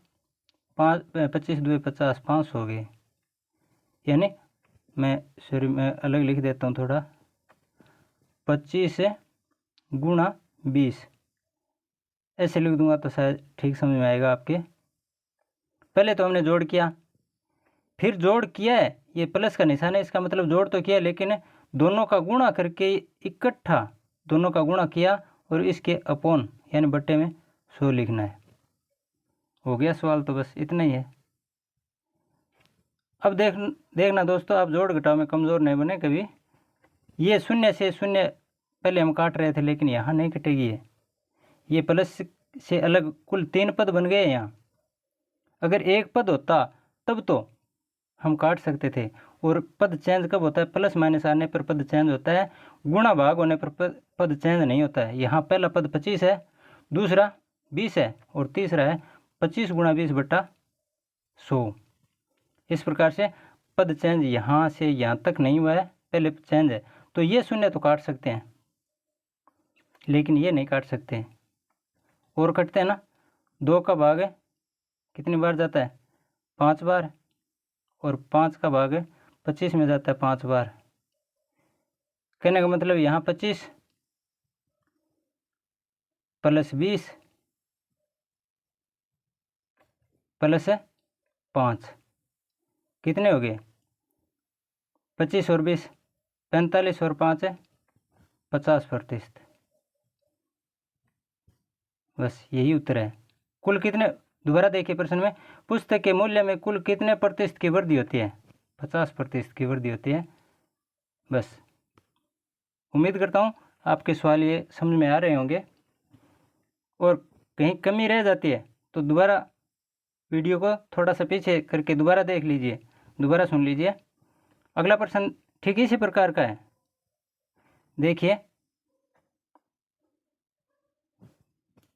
5, 25 2 50, 5 हो गए। यानी मैं अलग लिख देता हूँ थोड़ा, 25 गुणा 20 ऐसे लिख दूंगा तो शायद ठीक समझ में आएगा आपके। पहले तो हमने जोड़ किया, फिर जोड़ किया है, ये प्लस का निशान है, इसका मतलब जोड़ तो किया, लेकिन दोनों का गुणा करके इकट्ठा दोनों का गुणा किया और इसके अपॉन यानी बट्टे में 100 लिखना है। हो गया सवाल, तो बस इतना ही है। अब देखना दोस्तों, आप जोड़ घटाव में कमज़ोर नहीं बने कभी। ये शून्य से शून्य पहले हम काट रहे थे, लेकिन यहाँ नहीं कटेगी है। ये प्लस से अलग कुल 3 पद बन गए यहाँ। अगर एक पद होता तब तो हम काट सकते थे। और पद चेंज कब होता है, प्लस माइनस आने पर पद चेंज होता है, गुणा भाग होने पर पद चेंज नहीं होता है। यहाँ पहला पद 25 है, दूसरा 20 है और तीसरा है 25 गुणा 20 बटा 100। इस प्रकार से पद चेंज यहाँ से यहाँ तक नहीं हुआ है, पहले चेंज है, तो ये शून्य तो काट सकते हैं, लेकिन ये नहीं काट सकते। और कटते हैं ना, 2 का भाग कितनी बार जाता है, 5 बार, और 5 का भाग 25 में जाता है 5 बार। कहने का मतलब यहाँ 25 प्लस 20 प्लस 5 कितने हो गए, 25 और 20 45 और 5 50%। बस यही उत्तर है। कुल कितने, दोबारा देखिए प्रश्न में, पुस्तक के मूल्य में कुल कितने प्रतिशत की वृद्धि होती है, 50% की वृद्धि होती है। बस उम्मीद करता हूँ आपके सवाल ये समझ में आ रहे होंगे, और कहीं कमी रह जाती है तो दोबारा वीडियो को थोड़ा सा पीछे करके दोबारा देख लीजिए, दोबारा सुन लीजिए। अगला प्रश्न ठीक इसी प्रकार का है। देखिए,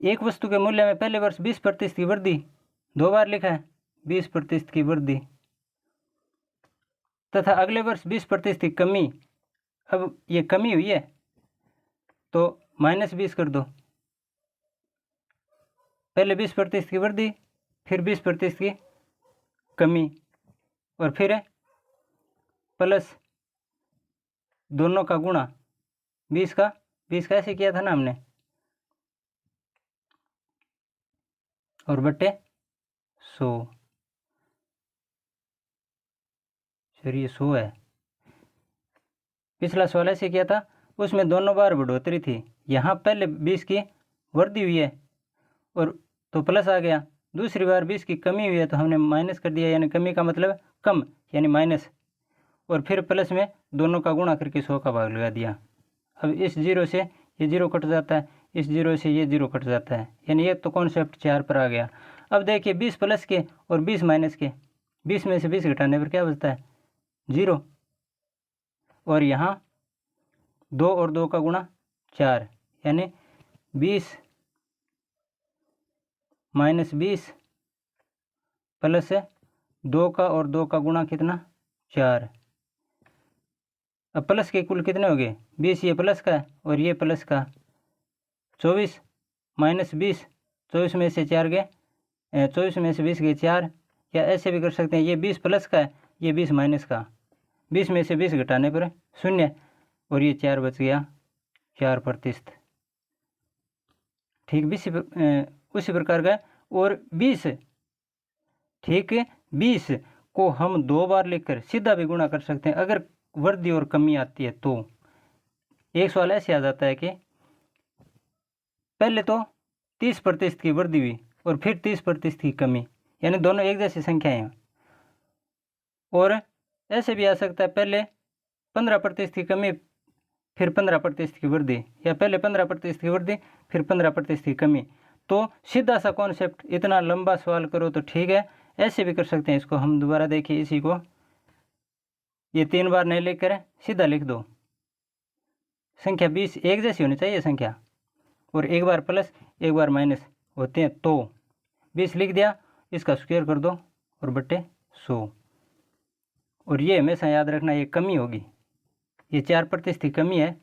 एक वस्तु के मूल्य में पहले वर्ष 20% की वृद्धि, 2 बार लिखा है 20% की वृद्धि, तथा अगले वर्ष 20% की कमी। अब ये कमी हुई है तो -20 कर दो। पहले 20% की वृद्धि, फिर 20% की कमी, और फिर प्लस दोनों का गुणा 20 का ऐसे किया था ना हमने, और बट्टे 100। चलिए 100 है। पिछला सवाल ऐसे किया था, उसमें दोनों बार बढ़ोतरी थी। यहाँ पहले 20 की वृद्धि हुई है और तो प्लस आ गया, दूसरी बार 20 की कमी हुई है तो हमने माइनस कर दिया, यानी कमी का मतलब कम यानी माइनस, और फिर प्लस में दोनों का गुणा करके 100 का भाग लगा दिया। अब इस 0 से ये 0 कट जाता है, इस 0 से ये 0 कट जाता है, यानी ये तो कॉन्सेप्ट 4 पर आ गया। अब देखिए 20 प्लस के और 20 माइनस के, 20 में से 20 घटाने पर क्या बचता है, 0, और यहाँ 2 और 2 का गुणा 4, यानी 20 माइनस 20 प्लस 2 का और 2 का गुणा कितना, 4। अब प्लस के कुल कितने हो गए 20, ये प्लस का और ये प्लस का 24 माइनस 20, 24 में से 4 गए 24 में से 20 गए 4, या ऐसे भी कर सकते हैं ये 20 प्लस का है, ये 20 माइनस का, 20 में से 20 घटाने पर 0 और ये 4 बच गया 4%। ठीक उसी प्रकार का। और 20 ठीक 20 को हम 2 बार लिखकर सीधा भी गुणा कर सकते हैं अगर वृद्धि और कमी आती है तो। एक सवाल ऐसे आ जाता है कि पहले तो 30% की वृद्धि हुई और फिर 30% की कमी, यानी दोनों एक जैसी संख्याएं हैं। और ऐसे भी आ सकता है पहले 15% की कमी फिर 15% की वृद्धि, या पहले 15% की वृद्धि फिर 15% की कमी। तो सीधा सा कॉन्सेप्ट, इतना लंबा सवाल करो तो ठीक है, ऐसे भी कर सकते हैं इसको हम। दोबारा देखिए इसी को, ये 3 बार नहीं लिखकर सीधा लिख दो। संख्या 20 एक जैसी होनी चाहिए संख्या, और एक बार प्लस एक बार माइनस होते हैं तो 20 लिख दिया, इसका स्क्वायर कर दो और बट्टे 100। और ये हमेशा याद रखना ये कमी होगी, ये 4% की कमी है।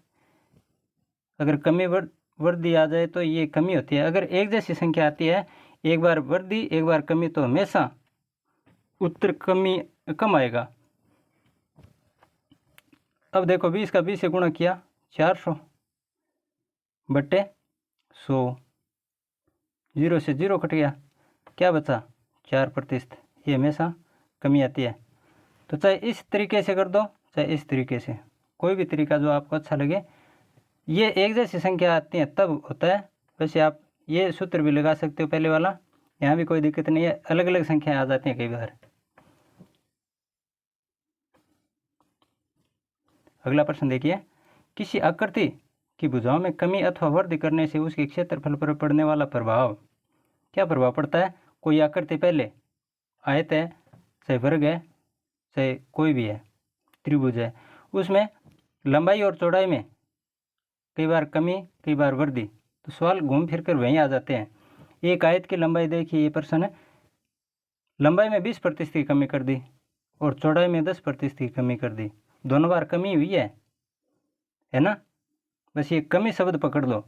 अगर कमी वृद्धि आ जाए तो ये कमी होती है। अगर एक जैसी संख्या आती है, एक बार वृद्धि एक बार कमी, तो हमेशा उत्तर कम आएगा। अब देखो 20 का 20 से गुणा किया 400 बट्टे 100, 0 से 0 कट गया, क्या बचा 4%। ये हमेशा कमी आती है। तो चाहे इस तरीके से कर दो चाहे इस तरीके से, कोई भी तरीका जो आपको अच्छा लगे। ये एक जैसी संख्या आती है तब होता है। वैसे आप ये सूत्र भी लगा सकते हो पहले वाला, यहाँ भी कोई दिक्कत नहीं है। अलग अलग संख्याएं आ जाती हैं कई बार। अगला प्रश्न देखिए, किसी आकृति की भुजाओं में कमी अथवा वृद्धि करने से उसके क्षेत्रफल पर पड़ने वाला प्रभाव, क्या प्रभाव पड़ता है। कोई आकृति पहले आयत है, चाहे वर्ग है, चाहे कोई भी है, त्रिभुज है, उसमें लंबाई और चौड़ाई में कई बार कमी कई बार वृद्धि, तो सवाल घूम फिर कर वहीं आ जाते हैं। एक आयत की लंबाई देखिए, ये प्रश्न है, लंबाई में 20% की कमी कर दी और चौड़ाई में 10% की कमी कर दी, दोनों बार कमी हुई है ना। बस ये कमी शब्द पकड़ लो,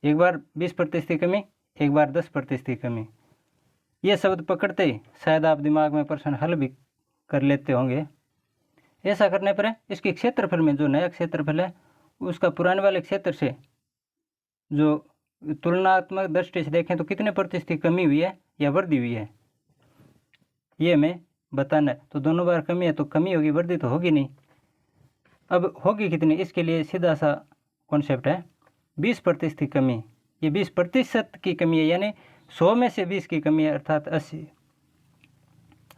एक बार 20% की कमी एक बार 10% की कमी। ये शब्द पकड़ते ही शायद आप दिमाग में प्रश्न हल भी कर लेते होंगे। ऐसा करने पर इसके क्षेत्रफल में जो नया क्षेत्रफल है उसका पुराने वाले क्षेत्र से जो तुलनात्मक दृष्टि से देखें तो कितने प्रतिशत की कमी हुई है या वृद्धि हुई है, ये हमें बताना है। तो दोनों बार कमी है तो कमी होगी, वृद्धि तो होगी नहीं। अब होगी कितनी, इसके लिए सीधा सा कॉन्सेप्ट है 20% की कमी। ये 20% की कमी है, यानी 100 में से 20 की कमी है, अर्थात 80।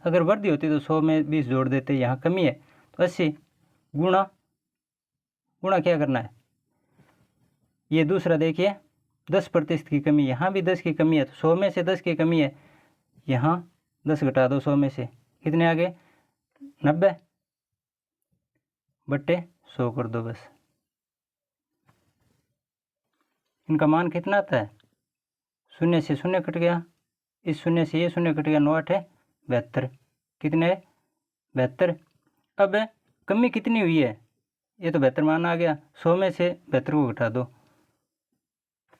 अगर वृद्धि होती तो 100 में 20 जोड़ देते, यहाँ कमी है तो 80 गुणा क्या करना है। ये दूसरा देखिए 10% की कमी, यहाँ भी 10 की कमी है तो 100 में से 10 की कमी है, यहाँ 10 घटा दो 100 में से, कितने आ गए 90 बट्टे 100 कर दो बस। इनका मान कितना आता है, 0 से 0 कट गया, इस 0 से ये 0 कट गया, 9 8 है 72, कितने है 72। अब कमी कितनी हुई है, ये तो 72 मान आ गया, 100 में से 72 को घटा दो,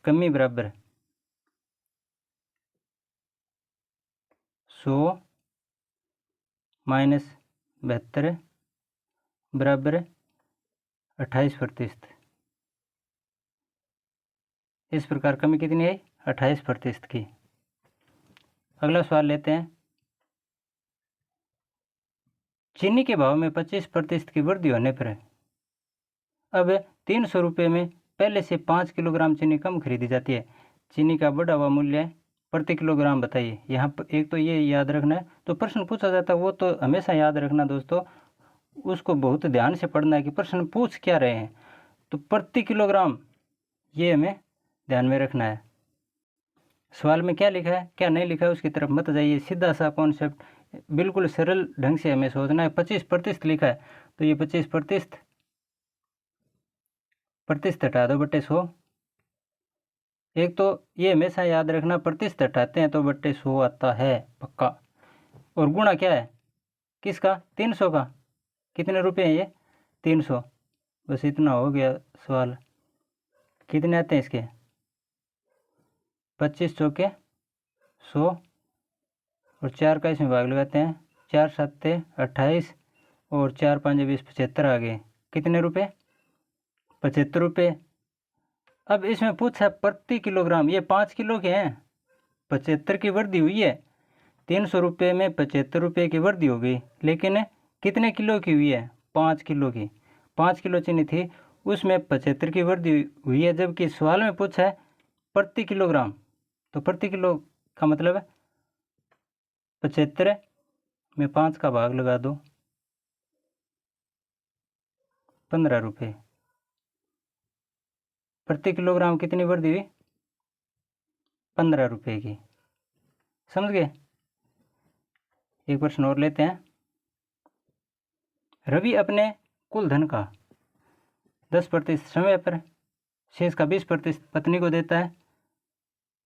कमी बराबर 100 माइनस 72 बराबर 28%। इस प्रकार कमी कितनी है 28% की। अगला सवाल लेते हैं, चीनी के भाव में 25% की वृद्धि होने पर अब 300 रुपये में पहले से 5 किलोग्राम चीनी कम खरीदी जाती है। चीनी का बढ़ा हुआ मूल्य प्रति किलोग्राम बताइए। यहाँ पर एक तो ये याद रखना है, तो प्रश्न पूछा जाता है वो तो हमेशा याद रखना दोस्तों, उसको बहुत ध्यान से पढ़ना है कि प्रश्न पूछ क्या रहे हैं। तो प्रति किलोग्राम ये हमें ध्यान में रखना है। सवाल में क्या लिखा है क्या नहीं लिखा है उसकी तरफ मत जाइए, सीधा सा कॉन्सेप्ट बिल्कुल सरल ढंग से हमें सोचना है। 25% लिखा है तो ये 25% हटा दो बट्टे 100। एक तो ये हमेशा याद रखना, प्रतिशत हटाते हैं तो बट्टे 100 आता है पक्का। और गुणा क्या है किसका, 300 का, कितने रुपए हैं ये 300, बस इतना हो गया सवाल। कितने आते हैं इसके? 25 चौके 100 और 4 का इसमें भाग लगाते हैं। 4 7 28 और 4 5 20 75 आ गए। कितने रुपए? 75 रुपये। अब इसमें पूछा प्रति किलोग्राम, ये 5 किलो के हैं, 75 की वृद्धि हुई है। 300 रुपये में 75 रुपये की वृद्धि हो गई, लेकिन कितने किलो की हुई है? 5 किलो की। 5 किलो चीनी थी, उसमें 75 की वृद्धि हुई है, जबकि सवाल में पूछा है प्रति किलोग्राम। तो प्रति किलो का मतलब है 75 में 5 का भाग लगा दो, 15 रुपये। प्रति किलोग्राम कितनी वृद्धि हुई? 15 रुपये की। समझ गए? एक प्रश्न और लेते हैं। रवि अपने कुल धन का 10% समय पर, शेष का 20% पत्नी को देता है।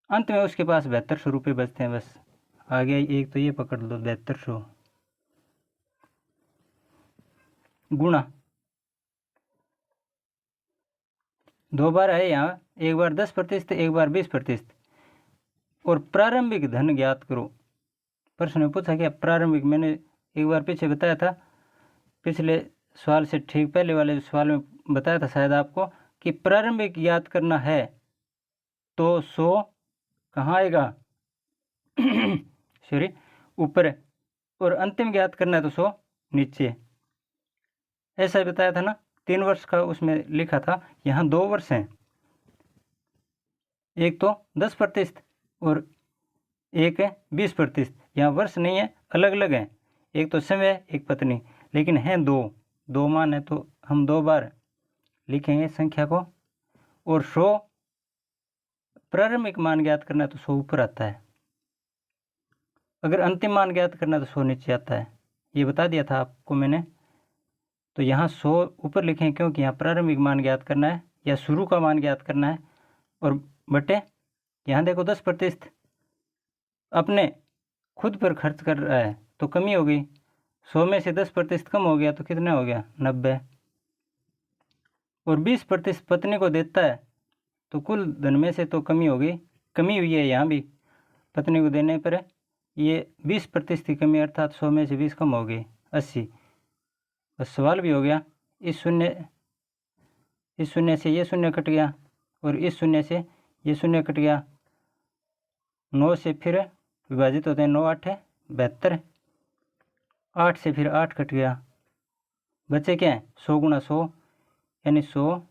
अंत में उसके पास 7200 रुपये बचते हैं। बस आ गया एक, तो ये पकड़ लो 7200 गुणा, 2 बार है यहाँ, एक बार 10%, एक बार 20%, और प्रारंभिक धन ज्ञात करो। प्रश्न में पूछा क्या प्रारंभिक? मैंने एक बार पीछे बताया था, पिछले सवाल से ठीक पहले वाले सवाल में बताया था शायद आपको, कि प्रारंभिक ज्ञात करना है तो 100 कहाँ आएगा? सॉरी, ऊपर, और अंतिम ज्ञात करना है तो 100 नीचे। ऐसा बताया था ना। 3 वर्ष का उसमें लिखा था, यहाँ 2 वर्ष हैं, एक तो 10% और एक है 20%। यहाँ वर्ष नहीं है, अलग अलग हैं, एक तो समय एक पत्नी, लेकिन हैं दो मान है, तो हम 2 बार लिखेंगे संख्या को। और 100 प्रारंभिक मान ज्ञात करना है तो 100 ऊपर आता है, अगर अंतिम मान ज्ञात करना है तो 100 नीचे आता है। ये बता दिया था आपको मैंने। तो यहाँ 100 ऊपर लिखें, क्योंकि यहाँ प्रारंभिक मान ज्ञात करना है या शुरू का मान ज्ञात करना है। और बटे यहाँ देखो 10% अपने खुद पर खर्च कर रहा है तो कमी हो गई। 100 में से 10% कम हो गया तो कितना हो गया? 90। और 20% पत्नी को देता है तो कुल धन में से तो कमी हो गई, कमी हुई है यहाँ भी। पत्नी को देने पर ये 20% की कमी, अर्थात 100 में से 20 कम हो गई, 80। बस सवाल भी हो गया। इस शून्य से ये शून्य कट गया, और इस शून्य से ये शून्य कट गया। 9 से फिर विभाजित होते हैं, 9 8 72, 8 से फिर 8 कट गया, बचे क्या है? 100 गुणा 100, यानी 100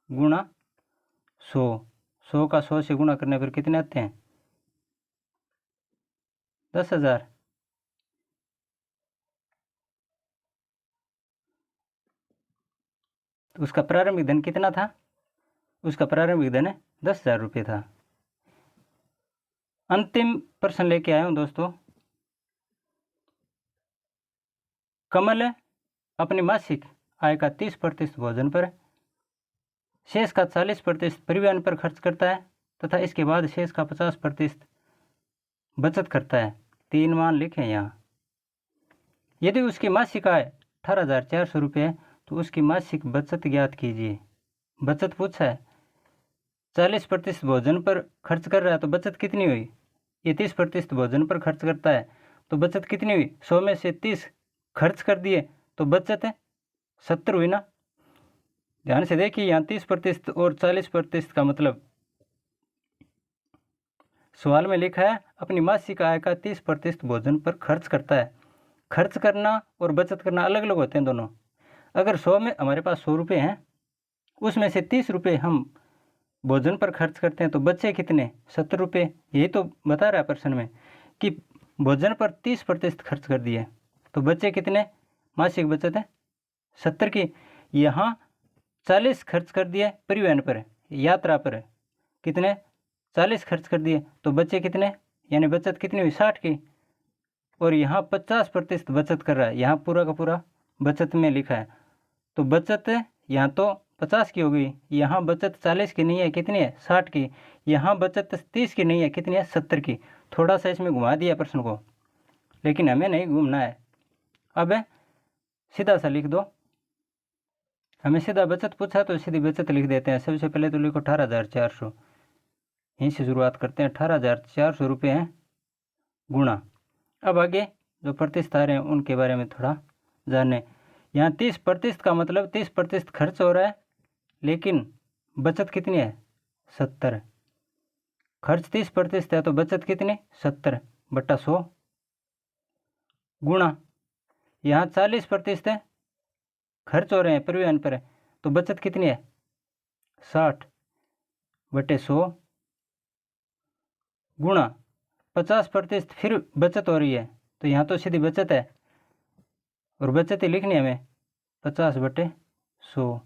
गुणा 100। 100 का 100 से गुणा करने पर कितने आते हैं? 10,000। तो उसका प्रारंभिक धन कितना था? उसका प्रारंभिक धन 10,000 रुपये था। अंतिम प्रश्न लेके आया हूँ दोस्तों। कमल अपनी मासिक आय का 30% भोजन पर, शेष का 40% परिवहन पर खर्च करता है, तथा इसके बाद शेष का 50% बचत करता है। 3 मान लिखें यहाँ। यदि उसकी मासिक आय 18,400 रुपये है तो उसकी मासिक बचत ज्ञात कीजिए। बचत पूछा है, 40% भोजन पर खर्च कर रहा है तो बचत कितनी हुई? ये 30% भोजन पर खर्च करता है तो बचत कितनी हुई? 100 में से 30 खर्च कर दिए तो बचत 70 हुई ना। ध्यान से देखिए, यहाँ 30% और 40% का मतलब सवाल में लिखा है अपनी मासिक आय का 30% भोजन पर खर्च करता है। खर्च करना और बचत करना अलग अलग होते हैं दोनों। अगर 100 में हमारे पास 100 रुपये हैं, उसमें से 30 रुपये हम भोजन पर खर्च करते हैं तो बचे कितने? 70 रुपये। यही तो बता रहा है प्रश्न में कि भोजन पर 30% खर्च कर दिए तो बचे कितने? मासिक बचत है 70 की। यहाँ 40 खर्च कर दिए परिवहन पर, यात्रा पर, कितने? 40 खर्च कर दिए तो बचे कितने? यानी बचत कितनी हुई? 60 की। और यहाँ 50% बचत कर रहा है, यहाँ पूरा का पूरा बचत में लिखा है तो बचत यहाँ तो 50 की हो गई, यहाँ बचत 40 की नहीं है, कितनी है? 60 की। यहाँ बचत 30 की नहीं है, कितनी है? 70 की। थोड़ा सा इसमें घुमा दिया प्रश्न को, लेकिन हमें नहीं घूमना है। अब सीधा सा लिख दो हमें सीधा बचत पूछा तो सीधी बचत लिख देते हैं। सबसे पहले तो लिखो 18,400, यहीं से शुरुआत करते हैं। 18,400 रुपये हैं गुणा। अब आगे जो प्रतिशत आ रहे हैं उनके बारे में थोड़ा जाने। यहाँ 30% का मतलब 30% खर्च हो रहा है, लेकिन बचत कितनी है? 70। खर्च 30% है तो बचत कितनी? 70/100 गुणा। यहाँ 40% है, खर्च हो रहे हैं परिवहन पर, तो बचत कितनी है? 60/100 गुणा 50% फिर बचत हो रही है, तो यहाँ तो सीधी बचत है और बचत ही लिखनी है हमें, 50/100।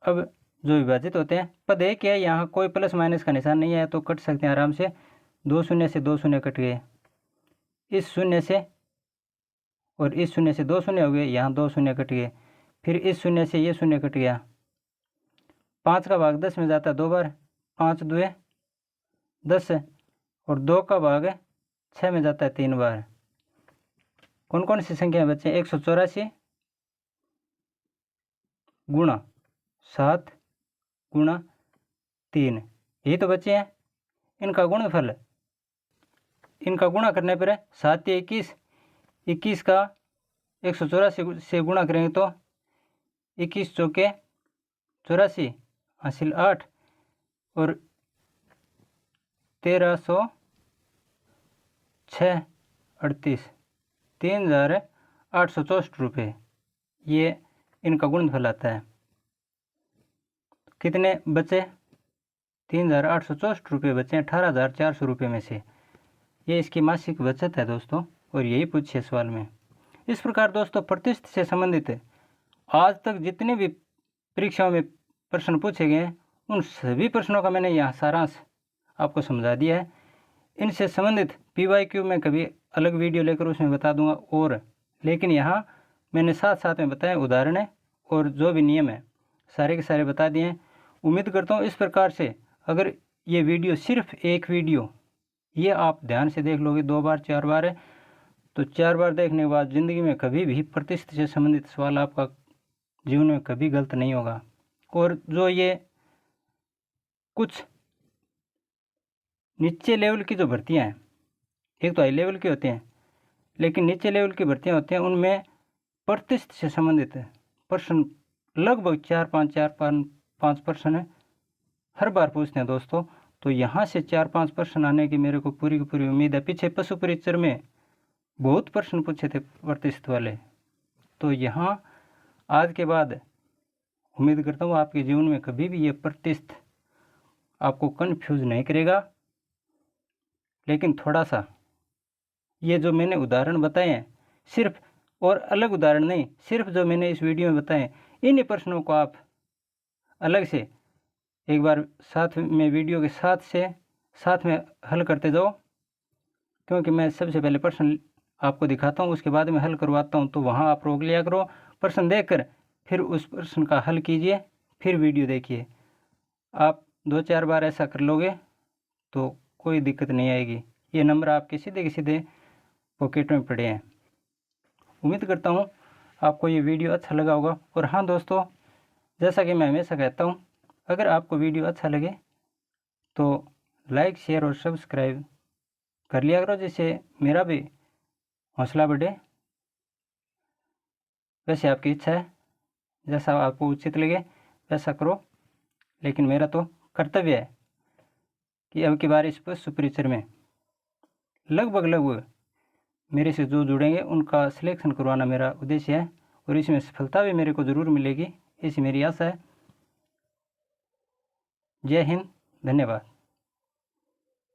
अब जो विभाजित होते हैं, पद एक है, यहाँ कोई प्लस माइनस का निशान नहीं है तो कट सकते हैं आराम से। 2 शून्य से 2 शून्य कट गए, इस शून्य से और इस शून्य से 2 शून्य हो गए, यहाँ 2 शून्य कट गए, फिर इस शून्य से ये शून्य कट गया। 5 का भाग 10 में जाता है 2 बार, 5 2 10, और 2 का भाग 6 में जाता है 3 बार। कौन कौन सी संख्या बचे? 184 गुणा 7 गुणा 3, यही तो बचे हैं। इनका गुणनफल, इनका गुणा करने पर 7 या 21, 21 का 184 से गुणा करेंगे तो 21 चौके 84, हासिल 8, और 1306 38, 3,864 रुपये, ये इनका गुणनफल आता है। कितने बचे? 3,864 रुपये बचे 18,400 रुपये में से। ये इसकी मासिक बचत है दोस्तों, और यही पूछे सवाल में। इस प्रकार दोस्तों प्रतिशत से संबंधित आज तक जितने भी परीक्षाओं में प्रश्न पूछे गए हैं, उन सभी प्रश्नों का मैंने यहाँ सारांश आपको समझा दिया है। इनसे संबंधित PYQ में कभी अलग वीडियो लेकर उसमें बता दूंगा, और लेकिन यहाँ मैंने साथ साथ में बताए उदाहरण है और जो भी नियम है सारे के सारे बता दिए हैं। उम्मीद करता हूँ इस प्रकार से अगर ये वीडियो, सिर्फ एक वीडियो, ये आप ध्यान से देख लोगे 2 बार 4 बार है, तो 4 बार देखने के बाद ज़िंदगी में कभी भी प्रतिशत से संबंधित सवाल आपका जीवन में कभी गलत नहीं होगा। और जो ये कुछ नीचे लेवल की जो भर्तियां हैं, एक तो हाई लेवल की होती हैं, लेकिन नीचे लेवल की भर्तियां होती हैं उनमें प्रतिशत से संबंधित प्रश्न लगभग 4-5 प्रश्न हर बार पूछते हैं दोस्तों। तो यहाँ से 4-5 प्रश्न आने की मेरे को पूरी की पूरी उम्मीद है। पीछे पशु परिचर में बहुत प्रश्न पूछे थे प्रतिशत वाले, तो यहाँ आज के बाद उम्मीद करता हूँ आपके जीवन में कभी भी ये प्रतिशत आपको कन्फ्यूज नहीं करेगा। लेकिन थोड़ा सा ये जो मैंने उदाहरण बताए हैं, सिर्फ और अलग उदाहरण नहीं, सिर्फ जो मैंने इस वीडियो में बताए, इन्हीं प्रश्नों को आप अलग से एक बार साथ में वीडियो के साथ में हल करते जाओ, क्योंकि मैं सबसे पहले प्रश्न आपको दिखाता हूँ, उसके बाद में हल करवाता हूँ, तो वहाँ आप रोक लिया करो, प्रश्न देखकर फिर उस प्रश्न का हल कीजिए, फिर वीडियो देखिए। आप 2-4 बार ऐसा कर लोगे तो कोई दिक्कत नहीं आएगी। ये नंबर आपके सीधे के सीधे पॉकेट में पड़े हैं। उम्मीद करता हूँ आपको ये वीडियो अच्छा लगा होगा। और हाँ दोस्तों, जैसा कि मैं हमेशा कहता हूँ, अगर आपको वीडियो अच्छा लगे तो लाइक, शेयर और सब्सक्राइब कर लिया करो, जिससे मेरा भी हौसला बढ़े। वैसे आपकी इच्छा है, जैसा आपको उचित लगे वैसा करो, लेकिन मेरा तो कर्तव्य है कि अब की बार इस पर सुपरिचर में लगभग मेरे से जो जुड़ेंगे उनका सिलेक्शन करवाना मेरा उद्देश्य है, और इसमें सफलता भी मेरे को ज़रूर मिलेगी, ऐसी मेरी आशा है। जय हिंद, धन्यवाद।